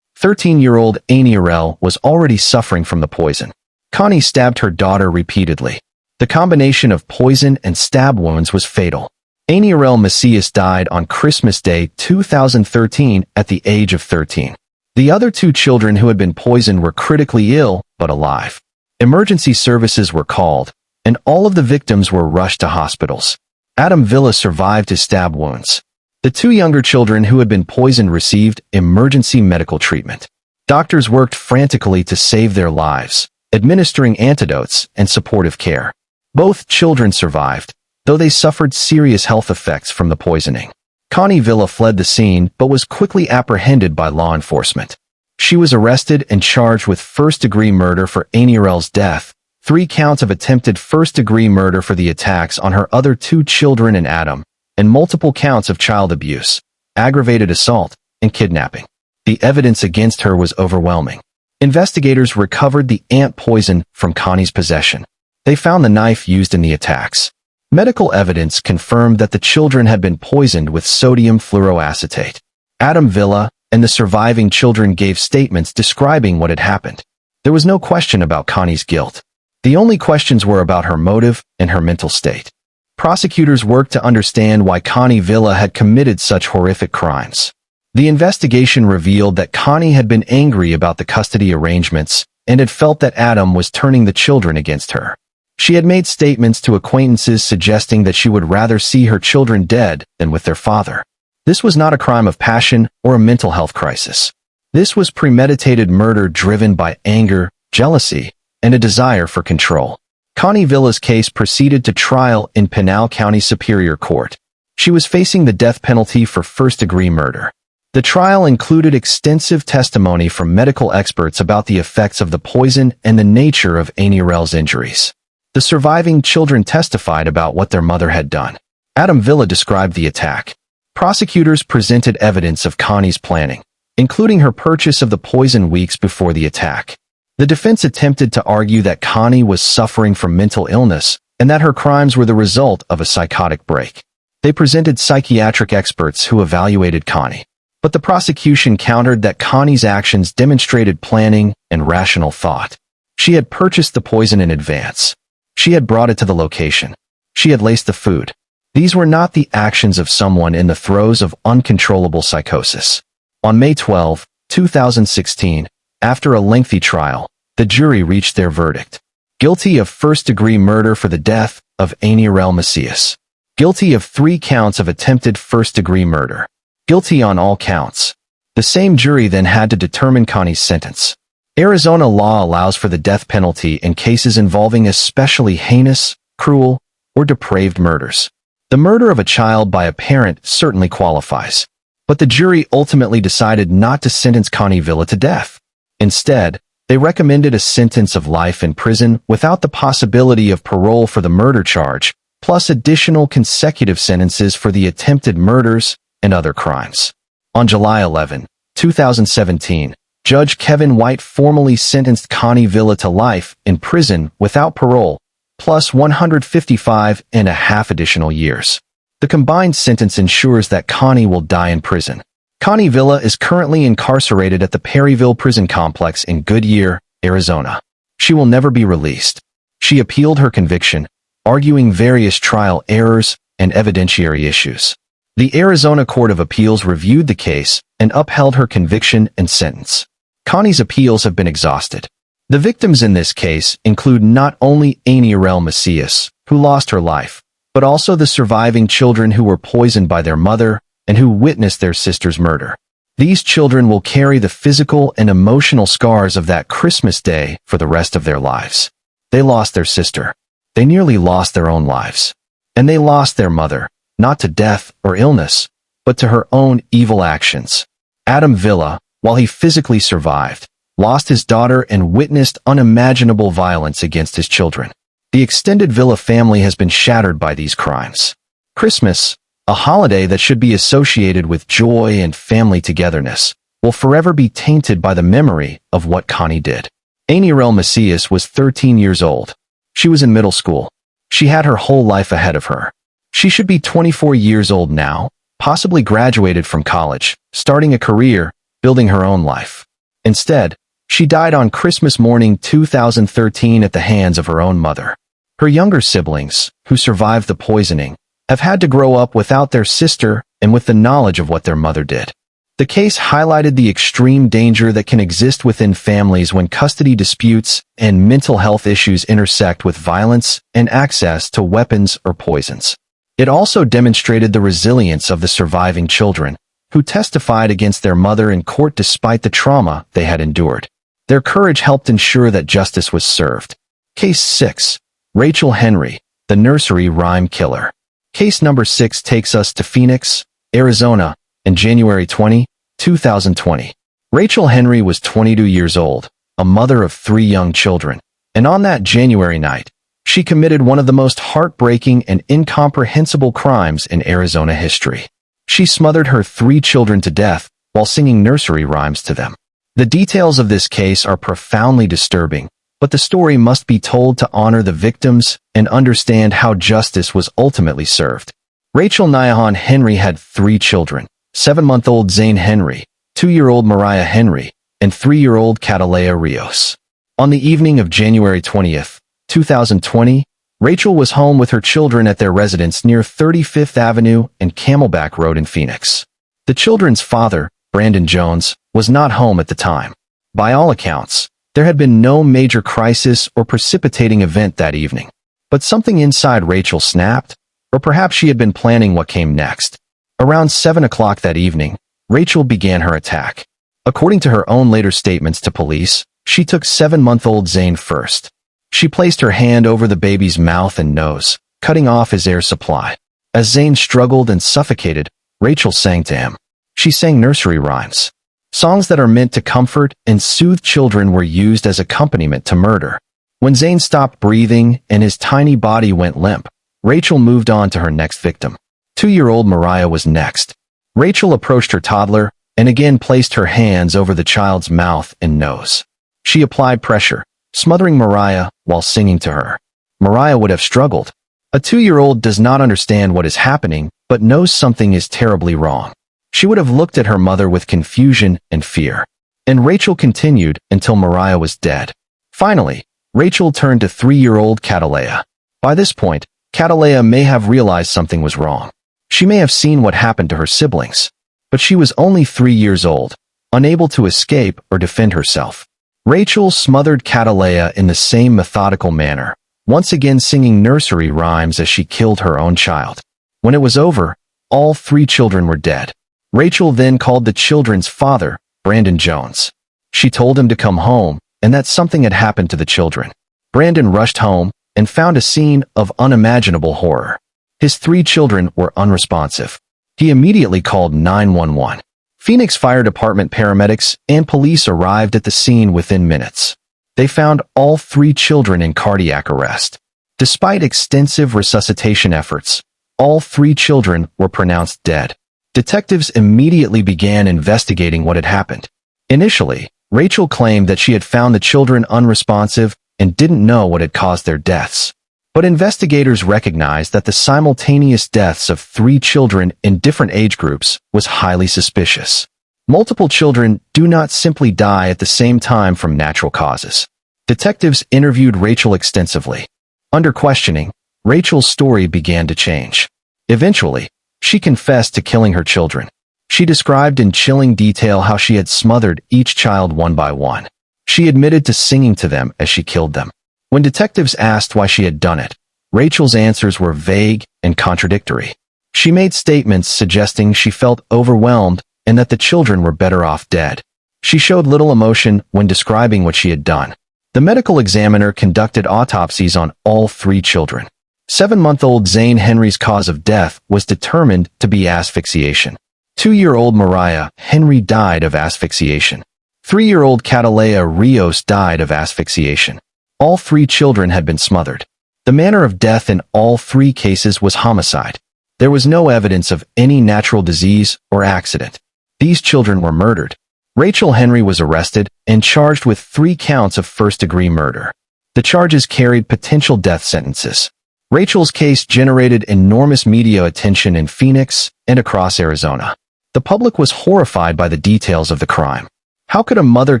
13-year-old Aniarel was already suffering from the poison. Connie stabbed her daughter repeatedly. The combination of poison and stab wounds was fatal. Aniarel Macias died on Christmas Day 2013 at the age of 13. The other two children who had been poisoned were critically ill, but alive. Emergency services were called, and all of the victims were rushed to hospitals. Adam Villa survived his stab wounds. The two younger children who had been poisoned received emergency medical treatment. Doctors worked frantically to save their lives, administering antidotes and supportive care. Both children survived, though they suffered serious health effects from the poisoning. Connie Villa fled the scene but was quickly apprehended by law enforcement. She was arrested and charged with first-degree murder for Aniarel's death, 3 counts of attempted first-degree murder for the attacks on her other 2 children and Adam, and multiple counts of child abuse, aggravated assault, and kidnapping. The evidence against her was overwhelming. Investigators recovered the ant poison from Connie's possession. They found the knife used in the attacks. Medical evidence confirmed that the children had been poisoned with sodium fluoroacetate. Adam Villa and the surviving children gave statements describing what had happened. There was no question about Connie's guilt. The only questions were about her motive and her mental state. Prosecutors worked to understand why Connie Villa had committed such horrific crimes. The investigation revealed that Connie had been angry about the custody arrangements and had felt that Adam was turning the children against her. She had made statements to acquaintances suggesting that she would rather see her children dead than with their father. This was not a crime of passion or a mental health crisis. This was premeditated murder driven by anger, jealousy, and a desire for control. Connie Villa's case proceeded to trial in Pinal County Superior Court. She was facing the death penalty for first-degree murder. The trial included extensive testimony from medical experts about the effects of the poison and the nature of Aniarel's injuries. The surviving children testified about what their mother had done. Adam Villa described the attack. Prosecutors presented evidence of Connie's planning, including her purchase of the poison weeks before the attack. The defense attempted to argue that Connie was suffering from mental illness and that her crimes were the result of a psychotic break. They presented psychiatric experts who evaluated Connie, but the prosecution countered that Connie's actions demonstrated planning and rational thought. She had purchased the poison in advance. She had brought it to the location. She had laced the food. These were not the actions of someone in the throes of uncontrollable psychosis. On May 12, 2016, after a lengthy trial, the jury reached their verdict. Guilty of first-degree murder for the death of Aniarel Macias. Guilty of 3 counts of attempted first-degree murder. Guilty on all counts. The same jury then had to determine Connie's sentence. Arizona law allows for the death penalty in cases involving especially heinous, cruel, or depraved murders. The murder of a child by a parent certainly qualifies, but the jury ultimately decided not to sentence Connie Villa to death. Instead, they recommended a sentence of life in prison without the possibility of parole for the murder charge, plus additional consecutive sentences for the attempted murders and other crimes. On July 11, 2017, Judge Kevin White formally sentenced Connie Villa to life in prison without parole, plus 155.5 additional years. The combined sentence ensures that Connie will die in prison. Connie Villa is currently incarcerated at the Perryville Prison Complex in Goodyear, Arizona. She will never be released. She appealed her conviction, arguing various trial errors and evidentiary issues. The Arizona Court of Appeals reviewed the case and upheld her conviction and sentence. Connie's appeals have been exhausted. The victims in this case include not only Aniarel Macias, who lost her life, but also the surviving children who were poisoned by their mother and who witnessed their sister's murder. These children will carry the physical and emotional scars of that Christmas day for the rest of their lives. They lost their sister. They nearly lost their own lives. And they lost their mother, not to death or illness, but to her own evil actions. Adam Villa, while he physically survived, lost his daughter and witnessed unimaginable violence against his children. The extended Villa family has been shattered by these crimes. Christmas, a holiday that should be associated with joy and family togetherness, will forever be tainted by the memory of what Connie did. Aniarel Macias was 13 years old. She was in middle school. She had her whole life ahead of her. She should be 24 years old now, possibly graduated from college, starting a career, building her own life. Instead, she died on Christmas morning 2013 at the hands of her own mother. Her younger siblings, who survived the poisoning, have had to grow up without their sister and with the knowledge of what their mother did. The case highlighted the extreme danger that can exist within families when custody disputes and mental health issues intersect with violence and access to weapons or poisons. It also demonstrated the resilience of the surviving children, who testified against their mother in court despite the trauma they had endured. Their courage helped ensure that justice was served. Case 6. Rachel Henry, the nursery rhyme killer. Case number 6 takes us to Phoenix, Arizona, in January 20, 2020. Rachel Henry was 22 years old, a mother of 3 young children, and on that January night, she committed one of the most heartbreaking and incomprehensible crimes in Arizona history. She smothered her 3 children to death while singing nursery rhymes to them. The details of this case are profoundly disturbing, but the story must be told to honor the victims and understand how justice was ultimately served. Rachel Nyahan Henry had 3 children, 7-month-old Zane Henry, 2-year-old Mariah Henry, and 3-year-old Catalea Rios. On the evening of January 20th, 2020, Rachel was home with her children at their residence near 35th Avenue and Camelback Road in Phoenix. The children's father, Brandon Jones, was not home at the time. By all accounts, there had been no major crisis or precipitating event that evening. But something inside Rachel snapped, or perhaps she had been planning what came next. Around 7 o'clock that evening, Rachel began her attack. According to her own later statements to police, she took 7-month-old Zane first. She placed her hand over the baby's mouth and nose, cutting off his air supply. As Zane struggled and suffocated, Rachel sang to him. She sang nursery rhymes. Songs that are meant to comfort and soothe children were used as accompaniment to murder. When Zane stopped breathing and his tiny body went limp, Rachel moved on to her next victim. 2-year-old Mariah was next. Rachel approached her toddler and again placed her hands over the child's mouth and nose. She applied pressure, smothering Mariah while singing to her. Mariah would have struggled. A 2-year-old does not understand what is happening, but knows something is terribly wrong. She would have looked at her mother with confusion and fear. And Rachel continued until Mariah was dead. Finally, Rachel turned to 3-year-old Catalea. By this point, Catalea may have realized something was wrong. She may have seen what happened to her siblings. But she was only 3 years old, unable to escape or defend herself. Rachel smothered Catalea in the same methodical manner, once again singing nursery rhymes as she killed her own child. When it was over, all 3 children were dead. Rachel then called the children's father, Brandon Jones. She told him to come home and that something had happened to the children. Brandon rushed home and found a scene of unimaginable horror. His 3 children were unresponsive. He immediately called 911. Phoenix Fire Department paramedics and police arrived at the scene within minutes. They found all 3 children in cardiac arrest. Despite extensive resuscitation efforts, all 3 children were pronounced dead. Detectives immediately began investigating what had happened. Initially, Rachel claimed that she had found the children unresponsive and didn't know what had caused their deaths. But investigators recognized that the simultaneous deaths of 3 children in different age groups was highly suspicious. Multiple children do not simply die at the same time from natural causes. Detectives interviewed Rachel extensively. Under questioning, Rachel's story began to change. Eventually, she confessed to killing her children. She described in chilling detail how she had smothered each child one by one. She admitted to singing to them as she killed them. When detectives asked why she had done it, Rachel's answers were vague and contradictory. She made statements suggesting she felt overwhelmed and that the children were better off dead. She showed little emotion when describing what she had done. The medical examiner conducted autopsies on all 3 children. 7-month-old Zane Henry's cause of death was determined to be asphyxiation. 2-year-old Mariah Henry died of asphyxiation. 3-year-old Catalea Rios died of asphyxiation. All 3 children had been smothered. The manner of death in all 3 cases was homicide. There was no evidence of any natural disease or accident. These children were murdered. Rachel Henry was arrested and charged with 3 counts of first-degree murder. The charges carried potential death sentences. Rachel's case generated enormous media attention in Phoenix and across Arizona. The public was horrified by the details of the crime. How could a mother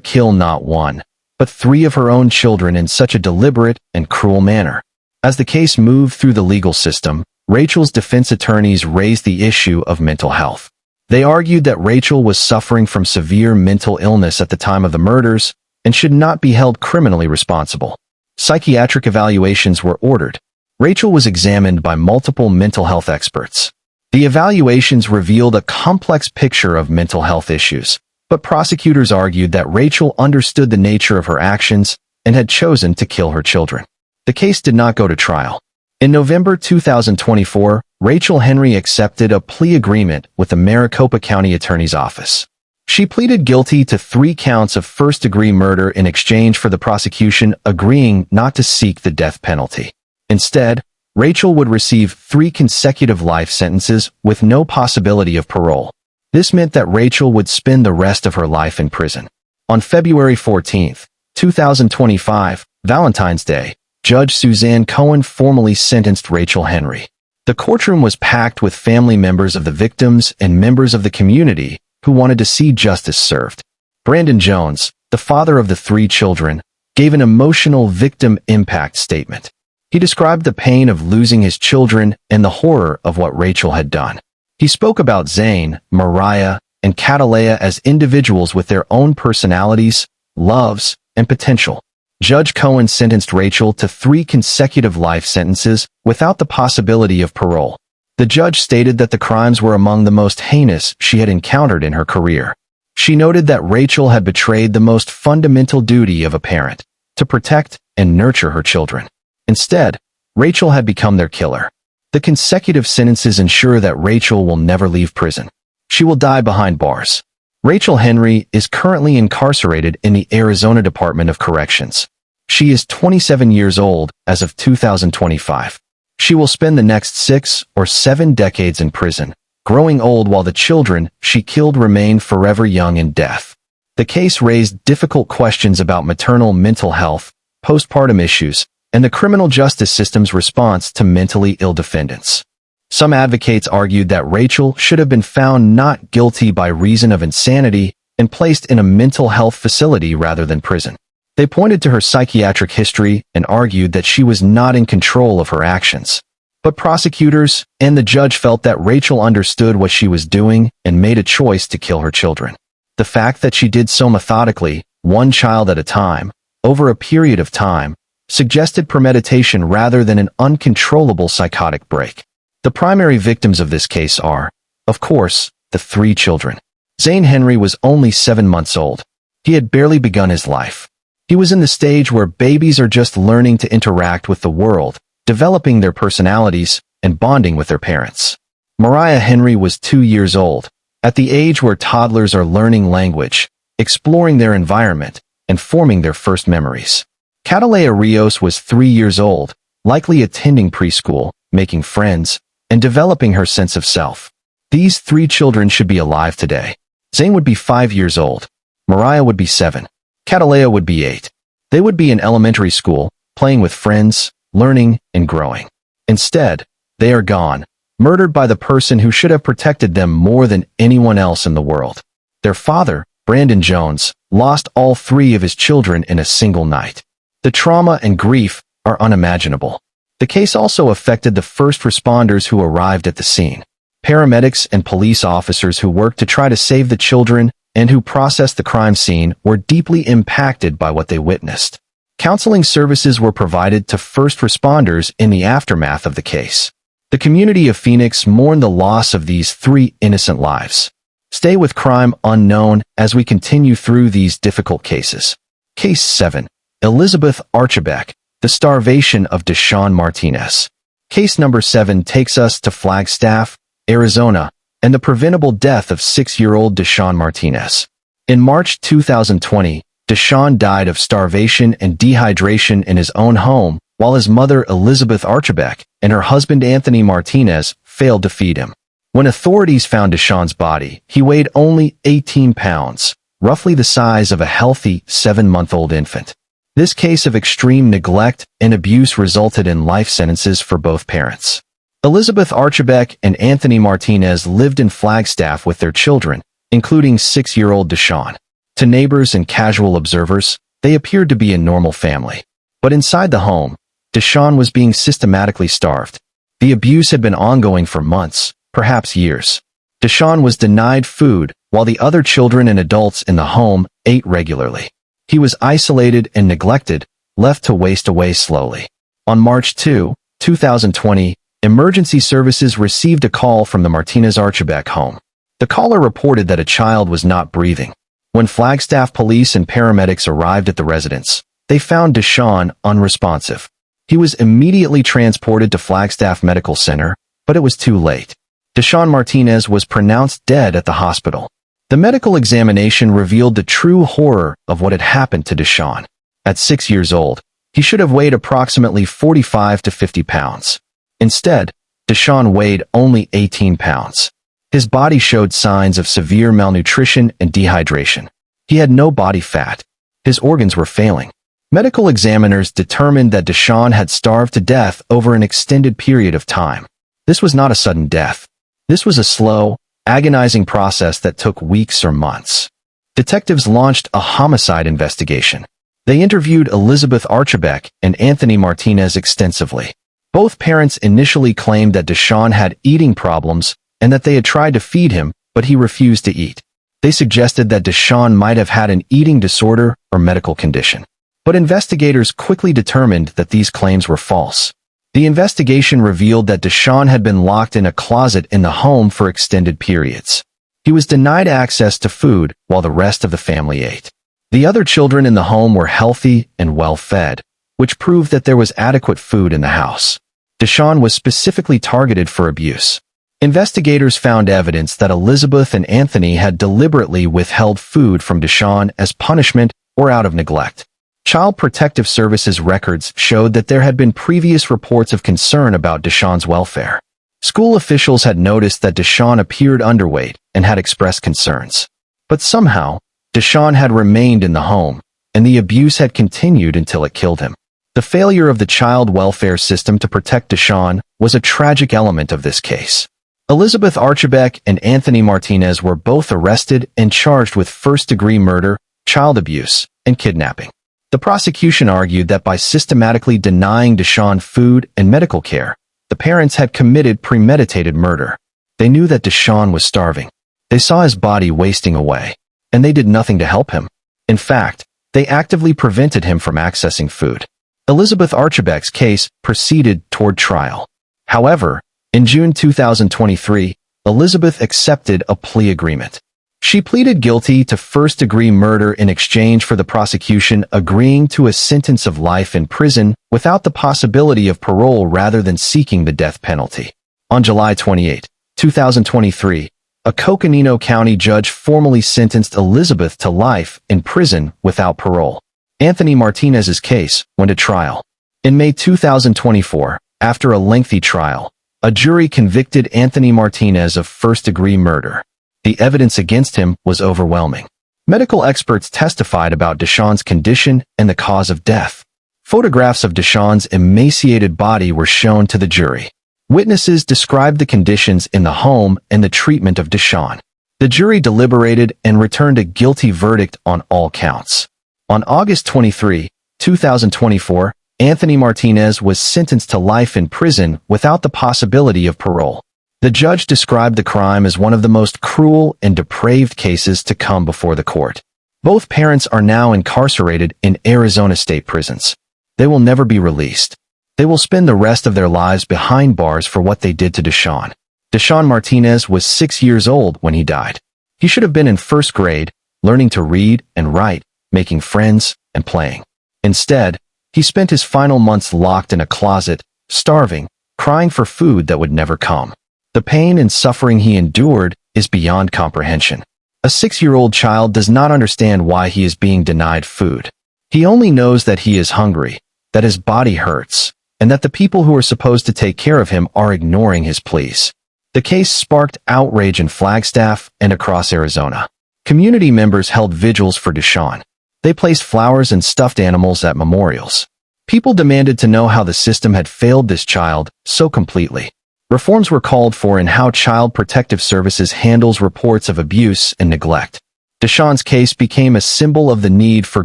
kill not one, but three of her own children in such a deliberate and cruel manner? As the case moved through the legal system, Rachel's defense attorneys raised the issue of mental health. They argued that Rachel was suffering from severe mental illness at the time of the murders and should not be held criminally responsible. Psychiatric evaluations were ordered. Rachel was examined by multiple mental health experts. The evaluations revealed a complex picture of mental health issues, but prosecutors argued that Rachel understood the nature of her actions and had chosen to kill her children. The case did not go to trial. In November 2024, Rachel Henry accepted a plea agreement with the Maricopa County Attorney's Office. She pleaded guilty to 3 counts of first-degree murder in exchange for the prosecution agreeing not to seek the death penalty. Instead, Rachel would receive 3 consecutive life sentences with no possibility of parole. This meant that Rachel would spend the rest of her life in prison. On February 14, 2025, Valentine's Day, Judge Suzanne Cohen formally sentenced Rachel Henry. The courtroom was packed with family members of the victims and members of the community who wanted to see justice served. Brandon Jones, the father of the 3 children, gave an emotional victim impact statement. He described the pain of losing his children and the horror of what Rachel had done. He spoke about Zane, Mariah, and Catalea as individuals with their own personalities, loves, and potential. Judge Cohen sentenced Rachel to 3 consecutive life sentences without the possibility of parole. The judge stated that the crimes were among the most heinous she had encountered in her career. She noted that Rachel had betrayed the most fundamental duty of a parent, to protect and nurture her children. Instead, Rachel had become their killer. The consecutive sentences ensure that Rachel will never leave prison. She will die behind bars. Rachel Henry is currently incarcerated in the Arizona Department of Corrections. She is 27 years old as of 2025. She will spend the next 6 or 7 decades in prison, growing old while the children she killed remain forever young in death. The case raised difficult questions about maternal mental health, postpartum issues, and the criminal justice system's response to mentally ill defendants. Some advocates argued that Rachel should have been found not guilty by reason of insanity and placed in a mental health facility rather than prison. They pointed to her psychiatric history and argued that she was not in control of her actions. But prosecutors and the judge felt that Rachel understood what she was doing and made a choice to kill her children. The fact that she did so methodically, one child at a time, over a period of time, suggested premeditation rather than an uncontrollable psychotic break. The primary victims of this case are, of course, the 3 children. Zane Henry was only 7 months old. He had barely begun his life. He was in the stage where babies are just learning to interact with the world, developing their personalities, and bonding with their parents. Mariah Henry was 2 years old, at the age where toddlers are learning language, exploring their environment, and forming their first memories. Catalea Rios was 3 years old, likely attending preschool, making friends, and developing her sense of self. These 3 children should be alive today. Zane would be 5 years old. Mariah would be 7. Catalea would be 8. They would be in elementary school, playing with friends, learning, and growing. Instead, they are gone, murdered by the person who should have protected them more than anyone else in the world. Their father, Brandon Jones, lost all 3 of his children in a single night. The trauma and grief are unimaginable. The case also affected the first responders who arrived at the scene. Paramedics and police officers who worked to try to save the children and who processed the crime scene were deeply impacted by what they witnessed. Counseling services were provided to first responders in the aftermath of the case. The community of Phoenix mourned the loss of these 3 innocent lives. Stay with Crime Unknown as we continue through these difficult cases. Case 7. Elizabeth Archibek, the starvation of Deshaun Martinez. Case number 7 takes us to Flagstaff, Arizona, and the preventable death of 6-year-old Deshaun Martinez. In March 2020, Deshaun died of starvation and dehydration in his own home, while his mother Elizabeth Archibek and her husband Anthony Martinez failed to feed him. When authorities found Deshaun's body, he weighed only 18 pounds, roughly the size of a healthy 7-month-old infant. This case of extreme neglect and abuse resulted in life sentences for both parents. Elizabeth Archibek and Anthony Martinez lived in Flagstaff with their children, including 6-year-old Deshawn. To neighbors and casual observers, they appeared to be a normal family. But inside the home, Deshawn was being systematically starved. The abuse had been ongoing for months, perhaps years. Deshawn was denied food, while the other children and adults in the home ate regularly. He was isolated and neglected, left to waste away slowly. On March 2, 2020, emergency services received a call from the Martinez Archibek home. The caller reported that a child was not breathing. When Flagstaff police and paramedics arrived at the residence, they found Deshawn unresponsive. He was immediately transported to Flagstaff Medical Center, but it was too late. Deshawn Martinez was pronounced dead at the hospital. The medical examination revealed the true horror of what had happened to Deshawn. At 6 years old, he should have weighed approximately 45 to 50 pounds. Instead, Deshawn weighed only 18 pounds. His body showed signs of severe malnutrition and dehydration. He had no body fat. His organs were failing. Medical examiners determined that Deshawn had starved to death over an extended period of time. This was not a sudden death. This was a slow, agonizing process that took weeks or months. Detectives launched a homicide investigation. They interviewed Elizabeth Archibek and Anthony Martinez extensively. Both parents initially claimed that Deshawn had eating problems and that they had tried to feed him, but he refused to eat. They suggested that Deshawn might have had an eating disorder or medical condition. But investigators quickly determined that these claims were false. The investigation revealed that Deshawn had been locked in a closet in the home for extended periods. He was denied access to food while the rest of the family ate. The other children in the home were healthy and well-fed, which proved that there was adequate food in the house. Deshawn was specifically targeted for abuse. Investigators found evidence that Elizabeth and Anthony had deliberately withheld food from Deshawn as punishment or out of neglect. Child Protective Services records showed that there had been previous reports of concern about Deshawn's welfare. School officials had noticed that Deshawn appeared underweight and had expressed concerns. But somehow, Deshawn had remained in the home, and the abuse had continued until it killed him. The failure of the child welfare system to protect Deshawn was a tragic element of this case. Elizabeth Archibek and Anthony Martinez were both arrested and charged with first-degree murder, child abuse, and kidnapping. The prosecution argued that by systematically denying Deshawn food and medical care, the parents had committed premeditated murder. They knew that Deshawn was starving. They saw his body wasting away, and they did nothing to help him. In fact, they actively prevented him from accessing food. Elizabeth Archibek's case proceeded toward trial. However, in June 2023, Elizabeth accepted a plea agreement. She pleaded guilty to first-degree murder in exchange for the prosecution agreeing to a sentence of life in prison without the possibility of parole rather than seeking the death penalty. On July 28, 2023, a Coconino County judge formally sentenced Elizabeth to life in prison without parole. Anthony Martinez's case went to trial. In May 2024, after a lengthy trial, a jury convicted Anthony Martinez of first-degree murder. The evidence against him was overwhelming. Medical experts testified about Deshawn's condition and the cause of death. Photographs of Deshawn's emaciated body were shown to the jury. Witnesses described the conditions in the home and the treatment of Deshawn. The jury deliberated and returned a guilty verdict on all counts. On August 23, 2024, Anthony Martinez was sentenced to life in prison without the possibility of parole. The judge described the crime as one of the most cruel and depraved cases to come before the court. Both parents are now incarcerated in Arizona state prisons. They will never be released. They will spend the rest of their lives behind bars for what they did to Deshawn. Deshawn Martinez was 6 years old when he died. He should have been in first grade, learning to read and write, making friends, and playing. Instead, he spent his final months locked in a closet, starving, crying for food that would never come. The pain and suffering he endured is beyond comprehension. A 6-year-old child does not understand why he is being denied food. He only knows that he is hungry, that his body hurts, and that the people who are supposed to take care of him are ignoring his pleas. The case sparked outrage in Flagstaff and across Arizona. Community members held vigils for Deshawn. They placed flowers and stuffed animals at memorials. People demanded to know how the system had failed this child so completely. Reforms were called for in how Child Protective Services handles reports of abuse and neglect. Deshawn's case became a symbol of the need for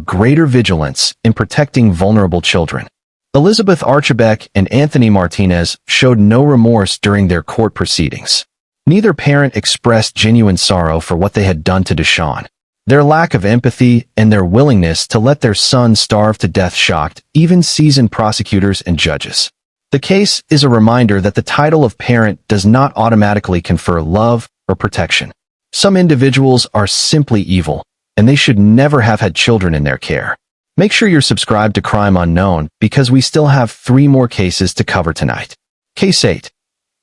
greater vigilance in protecting vulnerable children. Elizabeth Archibek and Anthony Martinez showed no remorse during their court proceedings. Neither parent expressed genuine sorrow for what they had done to Deshawn. Their lack of empathy and their willingness to let their son starve to death shocked even seasoned prosecutors and judges. The case is a reminder that the title of parent does not automatically confer love or protection. Some individuals are simply evil, and they should never have had children in their care. Make sure you're subscribed to Crime Unknown because we still have 3 more cases to cover tonight. Case 8.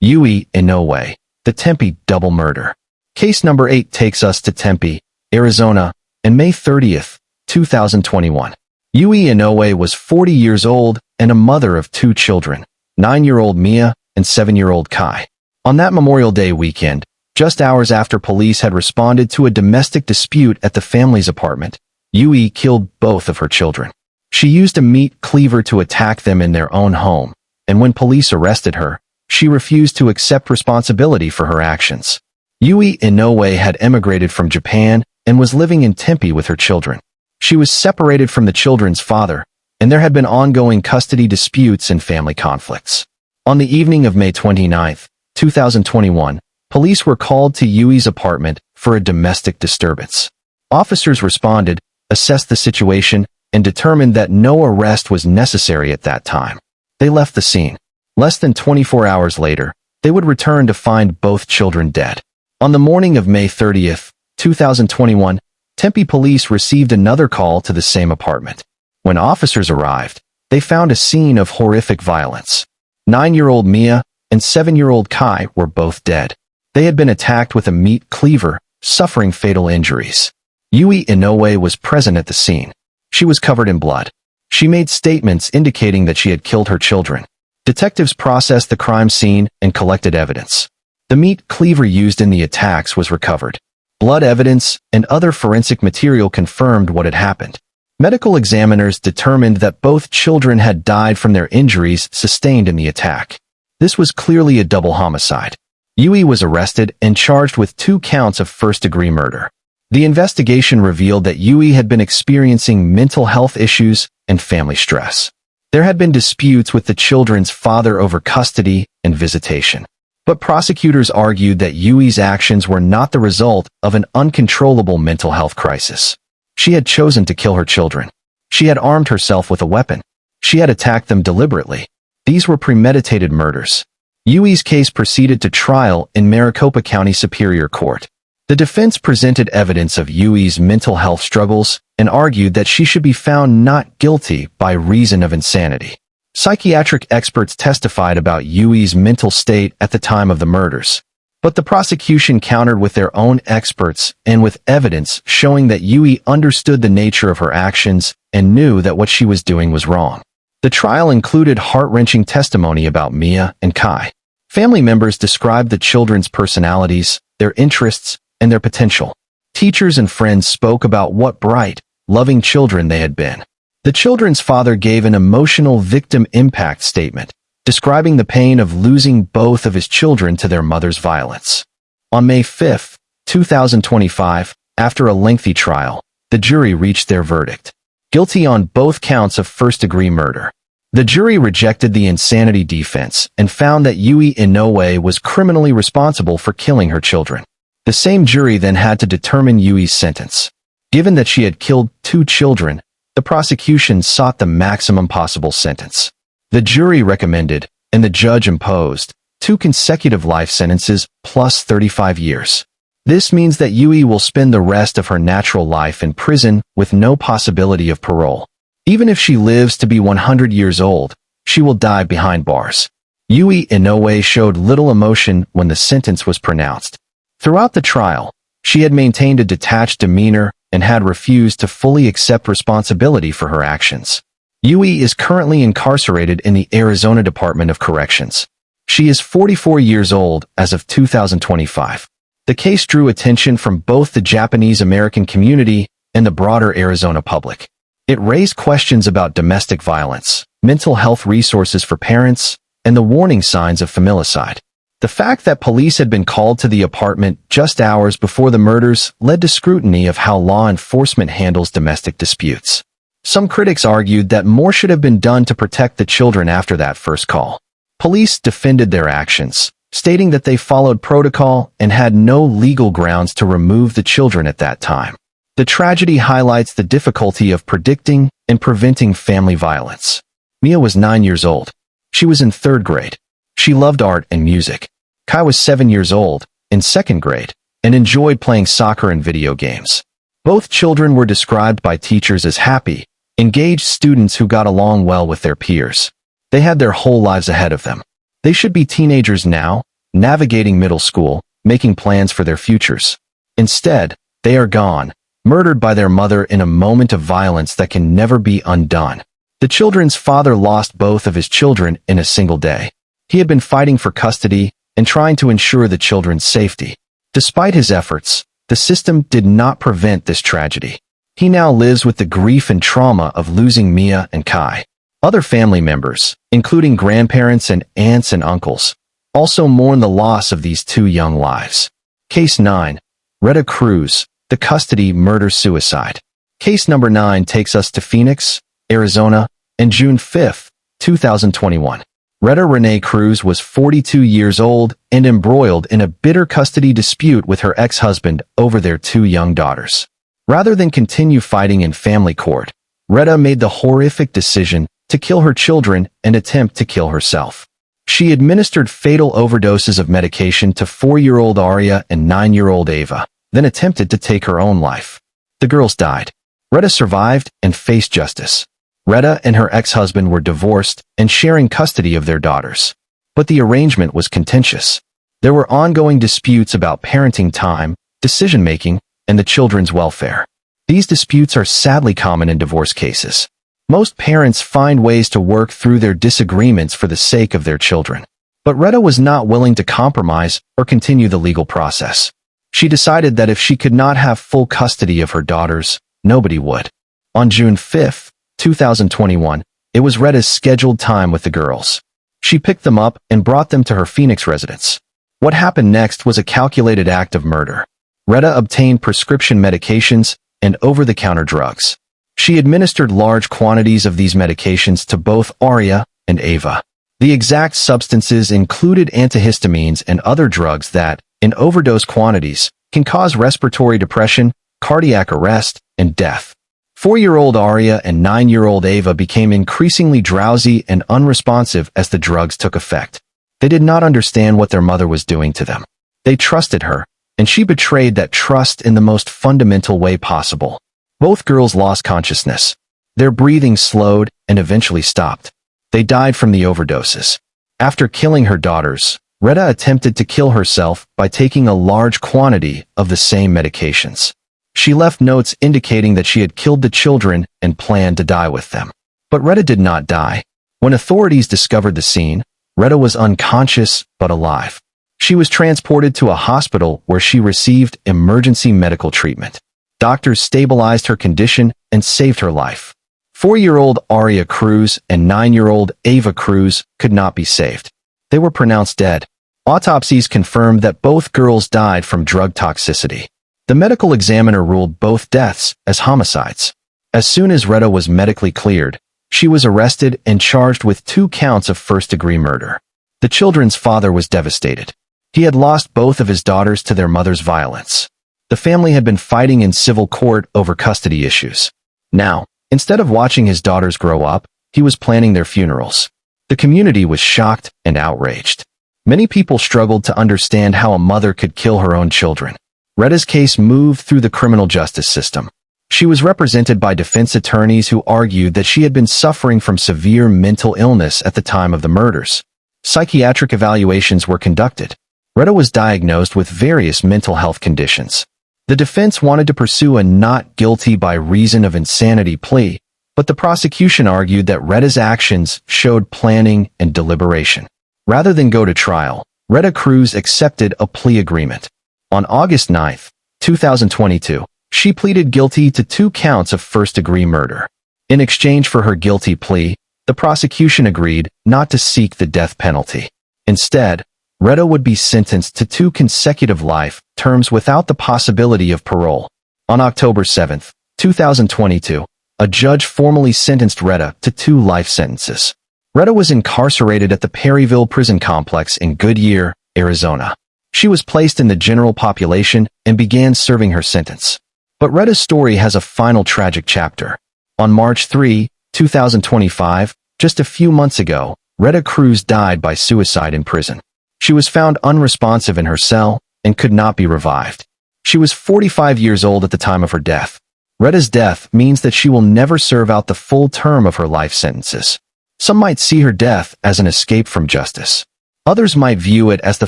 Yue Inoue, the Tempe double murder. Case number 8 takes us to Tempe, Arizona, on May 30th, 2021. Yue Inoue was 40 years old and a mother of 2 children, 9-year-old Mia and 7-year-old Kai. On that Memorial Day weekend, just hours after police had responded to a domestic dispute at the family's apartment, Yue killed both of her children. She used a meat cleaver to attack them in their own home, and when police arrested her, she refused to accept responsibility for her actions. Yue Inoue had emigrated from Japan and was living in Tempe with her children. She was separated from the children's father, and there had been ongoing custody disputes and family conflicts. On the evening of May 29, 2021, police were called to Yue's apartment for a domestic disturbance. Officers responded, assessed the situation, and determined that no arrest was necessary at that time. They left the scene. Less than 24 hours later, they would return to find both children dead. On the morning of May 30th, 2021, Tempe police received another call to the same apartment. When officers arrived, they found a scene of horrific violence. 9-year-old Mia and 7-year-old Kai were both dead. They had been attacked with a meat cleaver, suffering fatal injuries. Yue Inoue was present at the scene. She was covered in blood. She made statements indicating that she had killed her children. Detectives processed the crime scene and collected evidence. The meat cleaver used in the attacks was recovered. Blood evidence and other forensic material confirmed what had happened. Medical examiners determined that both children had died from their injuries sustained in the attack. This was clearly a double homicide. Yue was arrested and charged with 2 counts of first-degree murder. The investigation revealed that Yue had been experiencing mental health issues and family stress. There had been disputes with the children's father over custody and visitation. But prosecutors argued that Yue's actions were not the result of an uncontrollable mental health crisis. She had chosen to kill her children. She had armed herself with a weapon. She had attacked them deliberately. These were premeditated murders. Yue's case proceeded to trial in Maricopa County Superior Court. The defense presented evidence of Yue's mental health struggles and argued that she should be found not guilty by reason of insanity. Psychiatric experts testified about Yue's mental state at the time of the murders. But the prosecution countered with their own experts and with evidence showing that Yue understood the nature of her actions and knew that what she was doing was wrong. The trial included heart-wrenching testimony about Mia and Kai. Family members described the children's personalities, their interests, and their potential. Teachers and friends spoke about what bright, loving children they had been. The children's father gave an emotional victim impact statement, describing the pain of losing both of his children to their mother's violence. On May 5, 2025, after a lengthy trial, the jury reached their verdict. Guilty on both counts of first-degree murder. The jury rejected the insanity defense and found that Yue Inoue was criminally responsible for killing her children. The same jury then had to determine Yue's sentence. Given that she had killed 2 children, the prosecution sought the maximum possible sentence. The jury recommended, and the judge imposed, 2 consecutive life sentences plus 35 years. This means that Yue will spend the rest of her natural life in prison with no possibility of parole. Even if she lives to be 100 years old, she will die behind bars. Yue Inoue showed little emotion when the sentence was pronounced. Throughout the trial, she had maintained a detached demeanor and had refused to fully accept responsibility for her actions. Yue is currently incarcerated in the Arizona Department of Corrections. She is 44 years old as of 2025. The case drew attention from both the Japanese American community and the broader Arizona public. It raised questions about domestic violence, mental health resources for parents, and the warning signs of familicide. The fact that police had been called to the apartment just hours before the murders led to scrutiny of how law enforcement handles domestic disputes. Some critics argued that more should have been done to protect the children after that first call. Police defended their actions, stating that they followed protocol and had no legal grounds to remove the children at that time. The tragedy highlights the difficulty of predicting and preventing family violence. Mia was 9 years old. She was in 3rd grade. She loved art and music. Kai was 7 years old, in 2nd grade, and enjoyed playing soccer and video games. Both children were described by teachers as happy, engaged students who got along well with their peers. They had their whole lives ahead of them. They should be teenagers now, navigating middle school, making plans for their futures. Instead, they are gone, murdered by their mother in a moment of violence that can never be undone. The children's father lost both of his children in a single day. He had been fighting for custody and trying to ensure the children's safety. Despite his efforts, the system did not prevent this tragedy. He now lives with the grief and trauma of losing Mia and Kai. Other family members, including grandparents and aunts and uncles, also mourn the loss of these 2 young lives. Case 9. Retta Cruz, the custody murder-suicide. Case number 9 takes us to Phoenix, Arizona, and June 5, 2021. Retta Renee Cruz was 42 years old and embroiled in a bitter custody dispute with her ex-husband over their 2 young daughters. Rather than continue fighting in family court, Retta made the horrific decision to kill her children and attempt to kill herself. She administered fatal overdoses of medication to 4-year-old Aria and 9-year-old Ava, then attempted to take her own life. The girls died. Retta survived and faced justice. Retta and her ex-husband were divorced and sharing custody of their daughters. But the arrangement was contentious. There were ongoing disputes about parenting time, decision-making, and the children's welfare. These disputes are sadly common in divorce cases. Most parents find ways to work through their disagreements for the sake of their children. But Retta was not willing to compromise or continue the legal process. She decided that if she could not have full custody of her daughters, nobody would. On June 5, 2021, it was Retta's scheduled time with the girls. She picked them up and brought them to her Phoenix residence. What happened next was a calculated act of murder. Retta obtained prescription medications and over-the-counter drugs. She administered large quantities of these medications to both Aria and Ava. The exact substances included antihistamines and other drugs that, in overdose quantities, can cause respiratory depression, cardiac arrest, and death. 4-year-old Aria and 9-year-old Ava became increasingly drowsy and unresponsive as the drugs took effect. They did not understand what their mother was doing to them. They trusted her, and she betrayed that trust in the most fundamental way possible. Both girls lost consciousness. Their breathing slowed and eventually stopped. They died from the overdoses. After killing her daughters, Retta attempted to kill herself by taking a large quantity of the same medications. She left notes indicating that she had killed the children and planned to die with them. But Retta did not die. When authorities discovered the scene, Retta was unconscious but alive. She was transported to a hospital where she received emergency medical treatment. Doctors stabilized her condition and saved her life. 4-year-old Aria Cruz and 9-year-old Ava Cruz could not be saved. They were pronounced dead. Autopsies confirmed that both girls died from drug toxicity. The medical examiner ruled both deaths as homicides. As soon as Retta was medically cleared, she was arrested and charged with 2 counts of first-degree murder. The children's father was devastated. He had lost both of his daughters to their mother's violence. The family had been fighting in civil court over custody issues. Now, instead of watching his daughters grow up, he was planning their funerals. The community was shocked and outraged. Many people struggled to understand how a mother could kill her own children. Retta's case moved through the criminal justice system. She was represented by defense attorneys who argued that she had been suffering from severe mental illness at the time of the murders. Psychiatric evaluations were conducted. Retta was diagnosed with various mental health conditions. The defense wanted to pursue a not guilty by reason of insanity plea, but the prosecution argued that Retta's actions showed planning and deliberation. Rather than go to trial, Retta Cruz accepted a plea agreement. On August 9, 2022, She pleaded guilty to 2 counts of first-degree murder. In exchange for her guilty plea, the prosecution agreed not to seek the death penalty. Instead, Retta would be sentenced to 2 consecutive life terms without the possibility of parole. On October 7, 2022, a judge formally sentenced Retta to 2 life sentences. Retta was incarcerated at the Perryville Prison Complex in Goodyear, Arizona. She was placed in the general population and began serving her sentence. But Retta's story has a final tragic chapter. On March 3, 2025, just a few months ago, Retta Cruz died by suicide in prison. She was found unresponsive in her cell and could not be revived. She was 45 years old at the time of her death. Retta's death means that she will never serve out the full term of her life sentences. Some might see her death as an escape from justice. Others might view it as the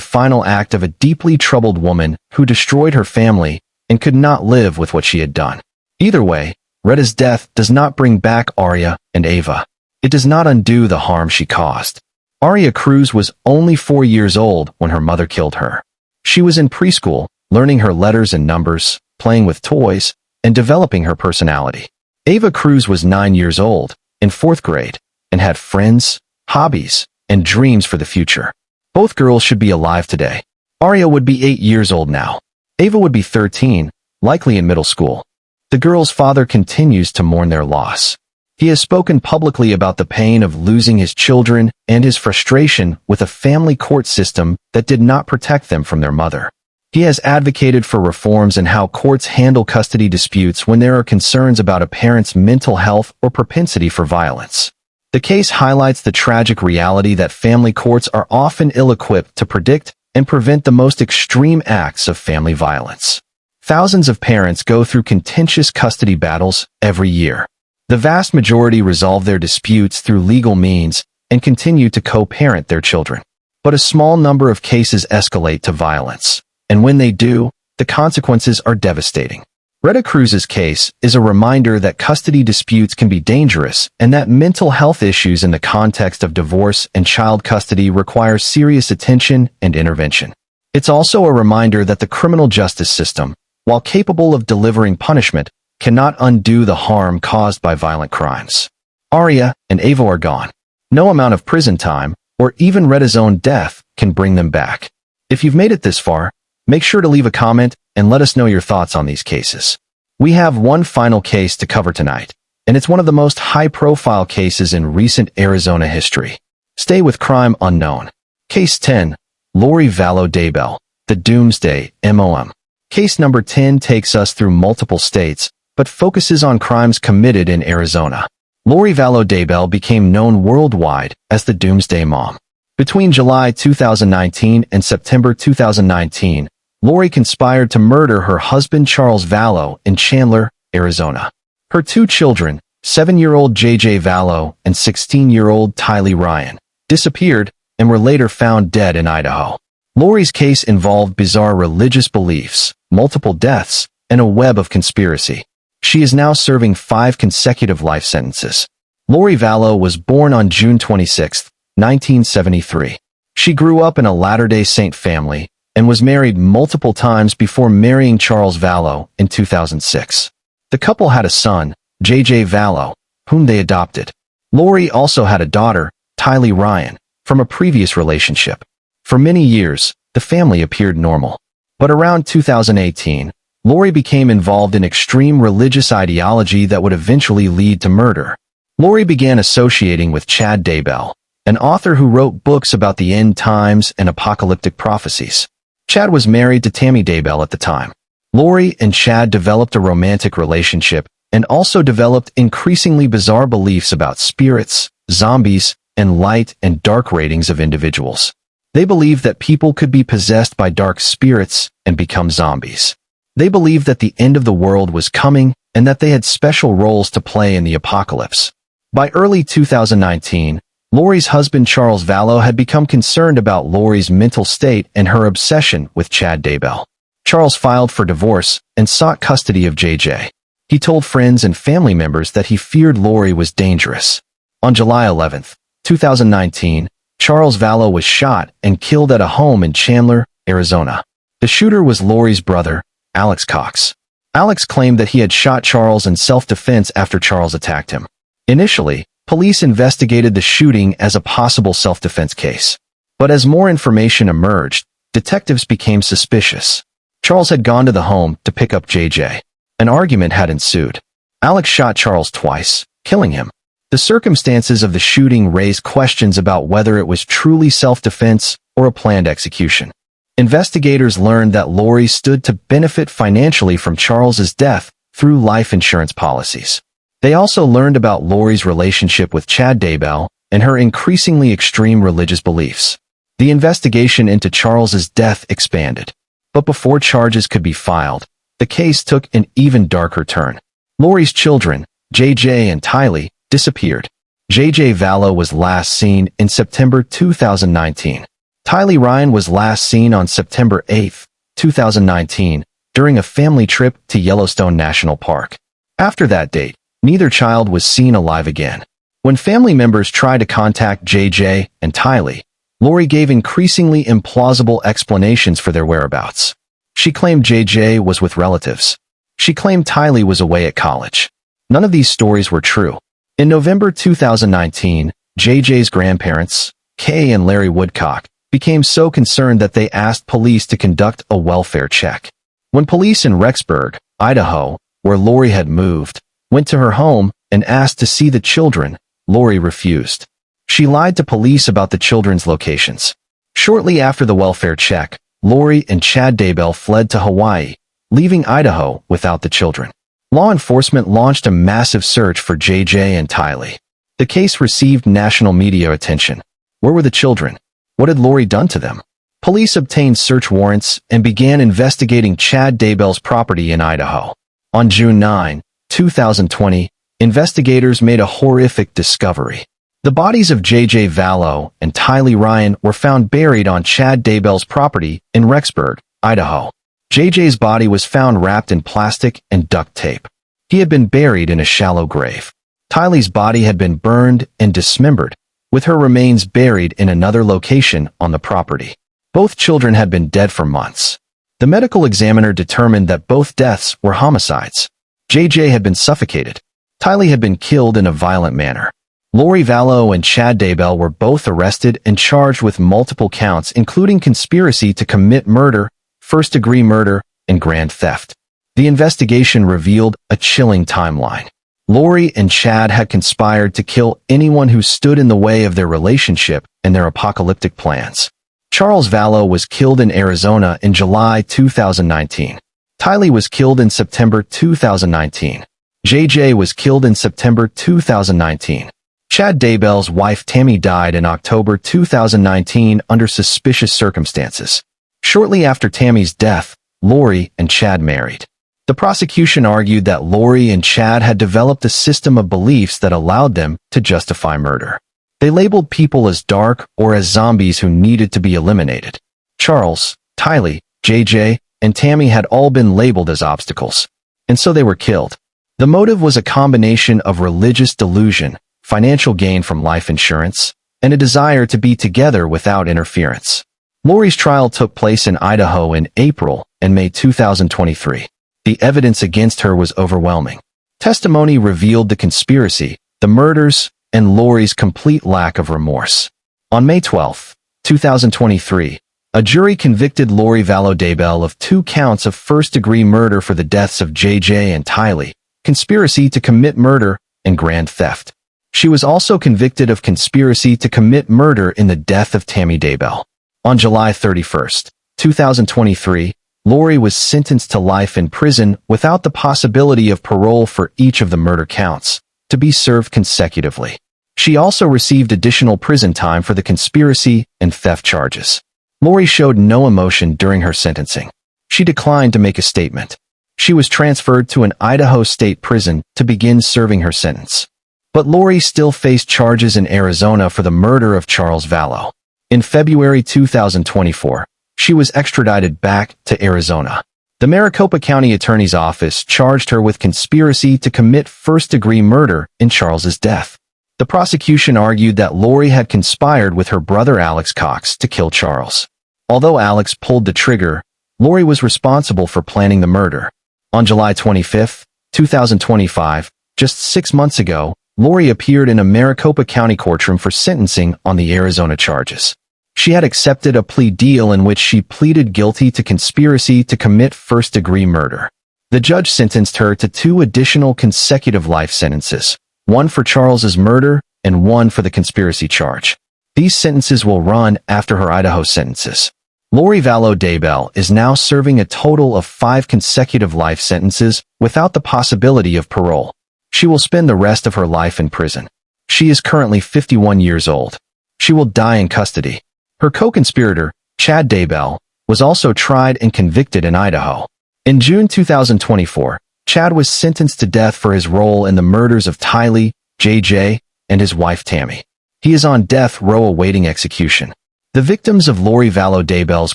final act of a deeply troubled woman who destroyed her family and could not live with what she had done. Either way, Retta's death does not bring back Aria and Ava. It does not undo the harm she caused. Aria Cruz was only 4 years old when her mother killed her. She was in preschool, learning her letters and numbers, playing with toys, and developing her personality. Ava Cruz was 9 years old, in 4th grade, and had friends, hobbies, and dreams for the future. Both girls should be alive today. Aria would be 8 years old now. Ava would be 13, likely in middle school. The girl's father continues to mourn their loss. He has spoken publicly about the pain of losing his children and his frustration with a family court system that did not protect them from their mother. He has advocated for reforms in how courts handle custody disputes when there are concerns about a parent's mental health or propensity for violence. The case highlights the tragic reality that family courts are often ill-equipped to predict and prevent the most extreme acts of family violence. Thousands of parents go through contentious custody battles every year. The vast majority resolve their disputes through legal means and continue to co-parent their children. But a small number of cases escalate to violence, and when they do, the consequences are devastating. Retta Cruz's case is a reminder that custody disputes can be dangerous and that mental health issues in the context of divorce and child custody require serious attention and intervention. It's also a reminder that the criminal justice system, while capable of delivering punishment, cannot undo the harm caused by violent crimes. Aria and Ava are gone. No amount of prison time, or even Retta's own death, can bring them back. If you've made it this far, make sure to leave a comment and let us know your thoughts on these cases. We have one final case to cover tonight, and it's one of the most high-profile cases in recent Arizona history. Stay with Crime Unknown. Case 10, Lori Vallow Daybell, the Doomsday Mom. Case number 10 takes us through multiple states, but focuses on crimes committed in Arizona. Lori Vallow Daybell became known worldwide as the Doomsday Mom. Between July 2019 and September 2019, Lori conspired to murder her husband Charles Vallow in Chandler, Arizona. Her 2 children, 7-year-old J.J. Vallow and 16-year-old Tylee Ryan, disappeared and were later found dead in Idaho. Lori's case involved bizarre religious beliefs, multiple deaths, and a web of conspiracy. She is now serving 5 consecutive life sentences. Lori Vallow was born on June 26, 1973. She grew up in a Latter-day Saint family and was married multiple times before marrying Charles Vallow in 2006. The couple had a son, J.J. Vallow, whom they adopted. Lori also had a daughter, Tylee Ryan, from a previous relationship. For many years, the family appeared normal. But around 2018, Lori became involved in extreme religious ideology that would eventually lead to murder. Lori began associating with Chad Daybell, an author who wrote books about the end times and apocalyptic prophecies. Chad was married to Tammy Daybell at the time. Lori and Chad developed a romantic relationship and also developed increasingly bizarre beliefs about spirits, zombies, and light and dark ratings of individuals. They believed that people could be possessed by dark spirits and become zombies. They believed that the end of the world was coming and that they had special roles to play in the apocalypse. By early 2019, Lori's husband Charles Vallow had become concerned about Lori's mental state and her obsession with Chad Daybell. Charles filed for divorce and sought custody of JJ. He told friends and family members that he feared Lori was dangerous. On July 11, 2019, Charles Vallow was shot and killed at a home in Chandler, Arizona. The shooter was Lori's brother, Alex Cox. Alex claimed that he had shot Charles in self-defense after Charles attacked him. Initially, police investigated the shooting as a possible self-defense case. But as more information emerged, detectives became suspicious. Charles had gone to the home to pick up JJ. An argument had ensued. Alex shot Charles twice, killing him. The circumstances of the shooting raised questions about whether it was truly self-defense or a planned execution. Investigators learned that Lori stood to benefit financially from Charles's death through life insurance policies. They also learned about Lori's relationship with Chad Daybell and her increasingly extreme religious beliefs. The investigation into Charles's death expanded. But before charges could be filed, the case took an even darker turn. Lori's children, JJ and Tylee, disappeared. JJ Vallow was last seen in September 2019. Tylee Ryan was last seen on September 8, 2019, during a family trip to Yellowstone National Park. After that date, neither child was seen alive again. When family members tried to contact JJ and Tylee, Lori gave increasingly implausible explanations for their whereabouts. She claimed JJ was with relatives. She claimed Tylee was away at college. None of these stories were true. In November 2019, JJ's grandparents, Kay and Larry Woodcock, became so concerned that they asked police to conduct a welfare check. When police in Rexburg, Idaho, where Lori had moved, went to her home and asked to see the children, Lori refused. She lied to police about the children's locations. Shortly after the welfare check, Lori and Chad Daybell fled to Hawaii, leaving Idaho without the children. Law enforcement launched a massive search for JJ and Tylee. The case received national media attention. Where were the children? What had Lori done to them? Police obtained search warrants and began investigating Chad Daybell's property in Idaho. On June 9, 2020, investigators made a horrific discovery. The bodies of JJ Vallow and Tylee Ryan were found buried on Chad Daybell's property in Rexburg, Idaho. JJ's body was found wrapped in plastic and duct tape. He had been buried in a shallow grave. Tylee's body had been burned and dismembered, with her remains buried in another location on the property. Both children had been dead for months. The medical examiner determined that both deaths were homicides. JJ had been suffocated. Tylee had been killed in a violent manner. Lori Vallow and Chad Daybell were both arrested and charged with multiple counts including conspiracy to commit murder, first-degree murder, and grand theft. The investigation revealed a chilling timeline. Lori and Chad had conspired to kill anyone who stood in the way of their relationship and their apocalyptic plans. Charles Vallow was killed in Arizona in July 2019. Tylee was killed in September 2019. JJ was killed in September 2019. Chad Daybell's wife Tammy died in October 2019 under suspicious circumstances. Shortly after Tammy's death, Lori and Chad married. The prosecution argued that Lori and Chad had developed a system of beliefs that allowed them to justify murder. They labeled people as dark or as zombies who needed to be eliminated. Charles, Tylee, JJ, and Tammy had all been labeled as obstacles, and so they were killed. The motive was a combination of religious delusion, financial gain from life insurance, and a desire to be together without interference. Lori's trial took place in Idaho in April and May 2023. The evidence against her was overwhelming. Testimony revealed the conspiracy, the murders, and Lori's complete lack of remorse. On May 12, 2023, a jury convicted Lori Vallow Daybell of 2 counts of first-degree murder for the deaths of JJ and Tylee, conspiracy to commit murder, and grand theft. She was also convicted of conspiracy to commit murder in the death of Tammy Daybell. On July 31, 2023, Lori was sentenced to life in prison without the possibility of parole for each of the murder counts, to be served consecutively. She also received additional prison time for the conspiracy and theft charges. Lori showed no emotion during her sentencing. She declined to make a statement. She was transferred to an Idaho state prison to begin serving her sentence. But Lori still faced charges in Arizona for the murder of Charles Vallow. In February 2024, she was extradited back to Arizona. The Maricopa County Attorney's Office charged her with conspiracy to commit first-degree murder in Charles's death. The prosecution argued that Lori had conspired with her brother Alex Cox to kill Charles. Although Alex pulled the trigger, Lori was responsible for planning the murder. On July 25, 2025, just 6 months ago, Lori appeared in a Maricopa County courtroom for sentencing on the Arizona charges. She had accepted a plea deal in which she pleaded guilty to conspiracy to commit first-degree murder. The judge sentenced her to 2 additional consecutive life sentences, one for Charles's murder and one for the conspiracy charge. These sentences will run after her Idaho sentences. Lori Vallow Daybell is now serving a total of 5 consecutive life sentences without the possibility of parole. She will spend the rest of her life in prison. She is currently 51 years old. She will die in custody. Her co-conspirator, Chad Daybell, was also tried and convicted in Idaho. In June 2024, Chad was sentenced to death for his role in the murders of Tylee, JJ, and his wife Tammy. He is on death row awaiting execution. The victims of Lori Vallow Daybell's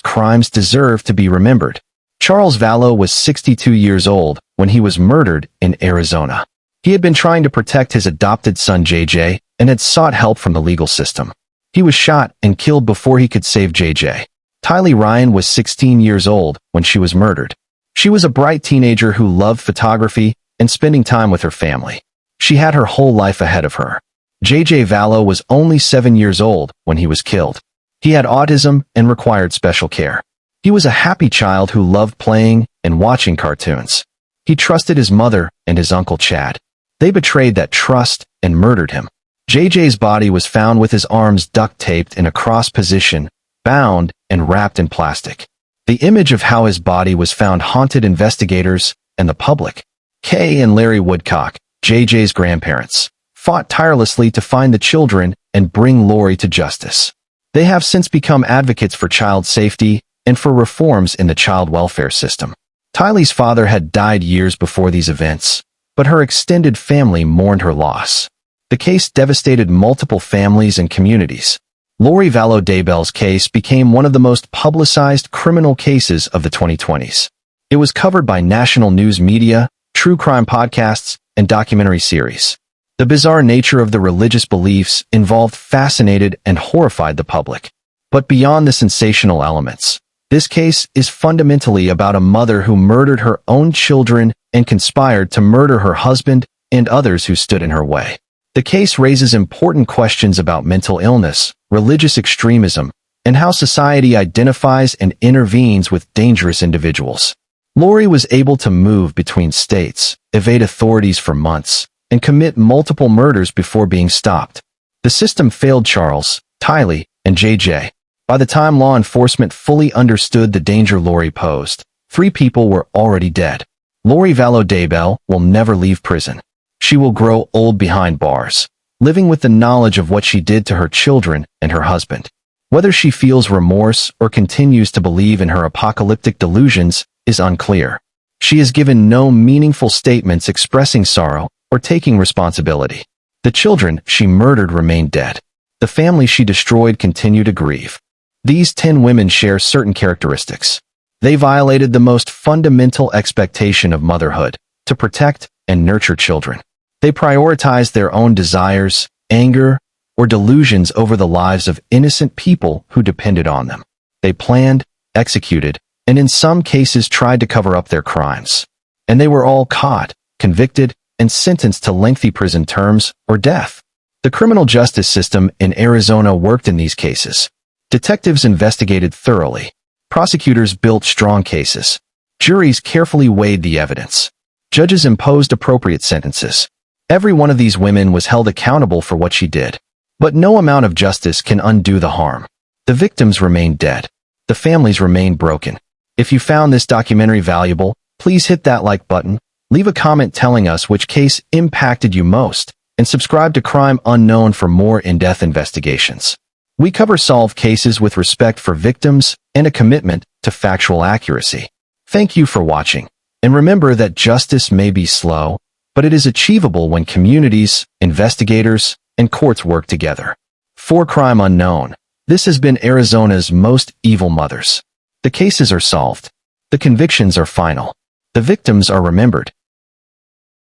crimes deserve to be remembered. Charles Vallow was 62 years old when he was murdered in Arizona. He had been trying to protect his adopted son JJ and had sought help from the legal system. He was shot and killed before he could save JJ. Tylee Ryan was 16 years old when she was murdered. She was a bright teenager who loved photography and spending time with her family. She had her whole life ahead of her. JJ Vallow was only 7 years old when he was killed. He had autism and required special care. He was a happy child who loved playing and watching cartoons. He trusted his mother and his uncle Chad. They betrayed that trust and murdered him. JJ's body was found with his arms duct-taped in a cross position, bound and wrapped in plastic. The image of how his body was found haunted investigators and the public. Kay and Larry Woodcock, JJ's grandparents, fought tirelessly to find the children and bring Lori to justice. They have since become advocates for child safety and for reforms in the child welfare system. Tylee's father had died years before these events, but her extended family mourned her loss. The case devastated multiple families and communities. Lori Vallow Daybell's case became one of the most publicized criminal cases of the 2020s. It was covered by national news media, true crime podcasts, and documentary series. The bizarre nature of the religious beliefs involved fascinated and horrified the public. But beyond the sensational elements, this case is fundamentally about a mother who murdered her own children and conspired to murder her husband and others who stood in her way. The case raises important questions about mental illness, religious extremism, and how society identifies and intervenes with dangerous individuals. Lori was able to move between states, evade authorities for months, and commit multiple murders before being stopped. The system failed Charles, Tylee, and JJ. By the time law enforcement fully understood the danger Lori posed, 3 people were already dead. Lori Vallow Daybell will never leave prison. She will grow old behind bars, living with the knowledge of what she did to her children and her husband. Whether she feels remorse or continues to believe in her apocalyptic delusions is unclear. She has given no meaningful statements expressing sorrow or taking responsibility. The children she murdered remain dead. The family she destroyed continue to grieve. These 10 women share certain characteristics. They violated the most fundamental expectation of motherhood, to protect and nurture children. They prioritized their own desires, anger, or delusions over the lives of innocent people who depended on them. They planned, executed, and in some cases tried to cover up their crimes. And they were all caught, convicted, and sentenced to lengthy prison terms or death. The criminal justice system in Arizona worked in these cases. Detectives investigated thoroughly. Prosecutors built strong cases. Juries carefully weighed the evidence. Judges imposed appropriate sentences. Every one of these women was held accountable for what she did. But no amount of justice can undo the harm. The victims remain dead. The families remain broken. If you found this documentary valuable, please hit that like button, leave a comment telling us which case impacted you most, and subscribe to Crime Unknown for more in-depth investigations. We cover solved cases with respect for victims and a commitment to factual accuracy. Thank you for watching, and remember that justice may be slow, but it is achievable when communities, investigators, and courts work together. For Crime Unknown, this has been Arizona's most evil mothers. The cases are solved. The convictions are final. The victims are remembered.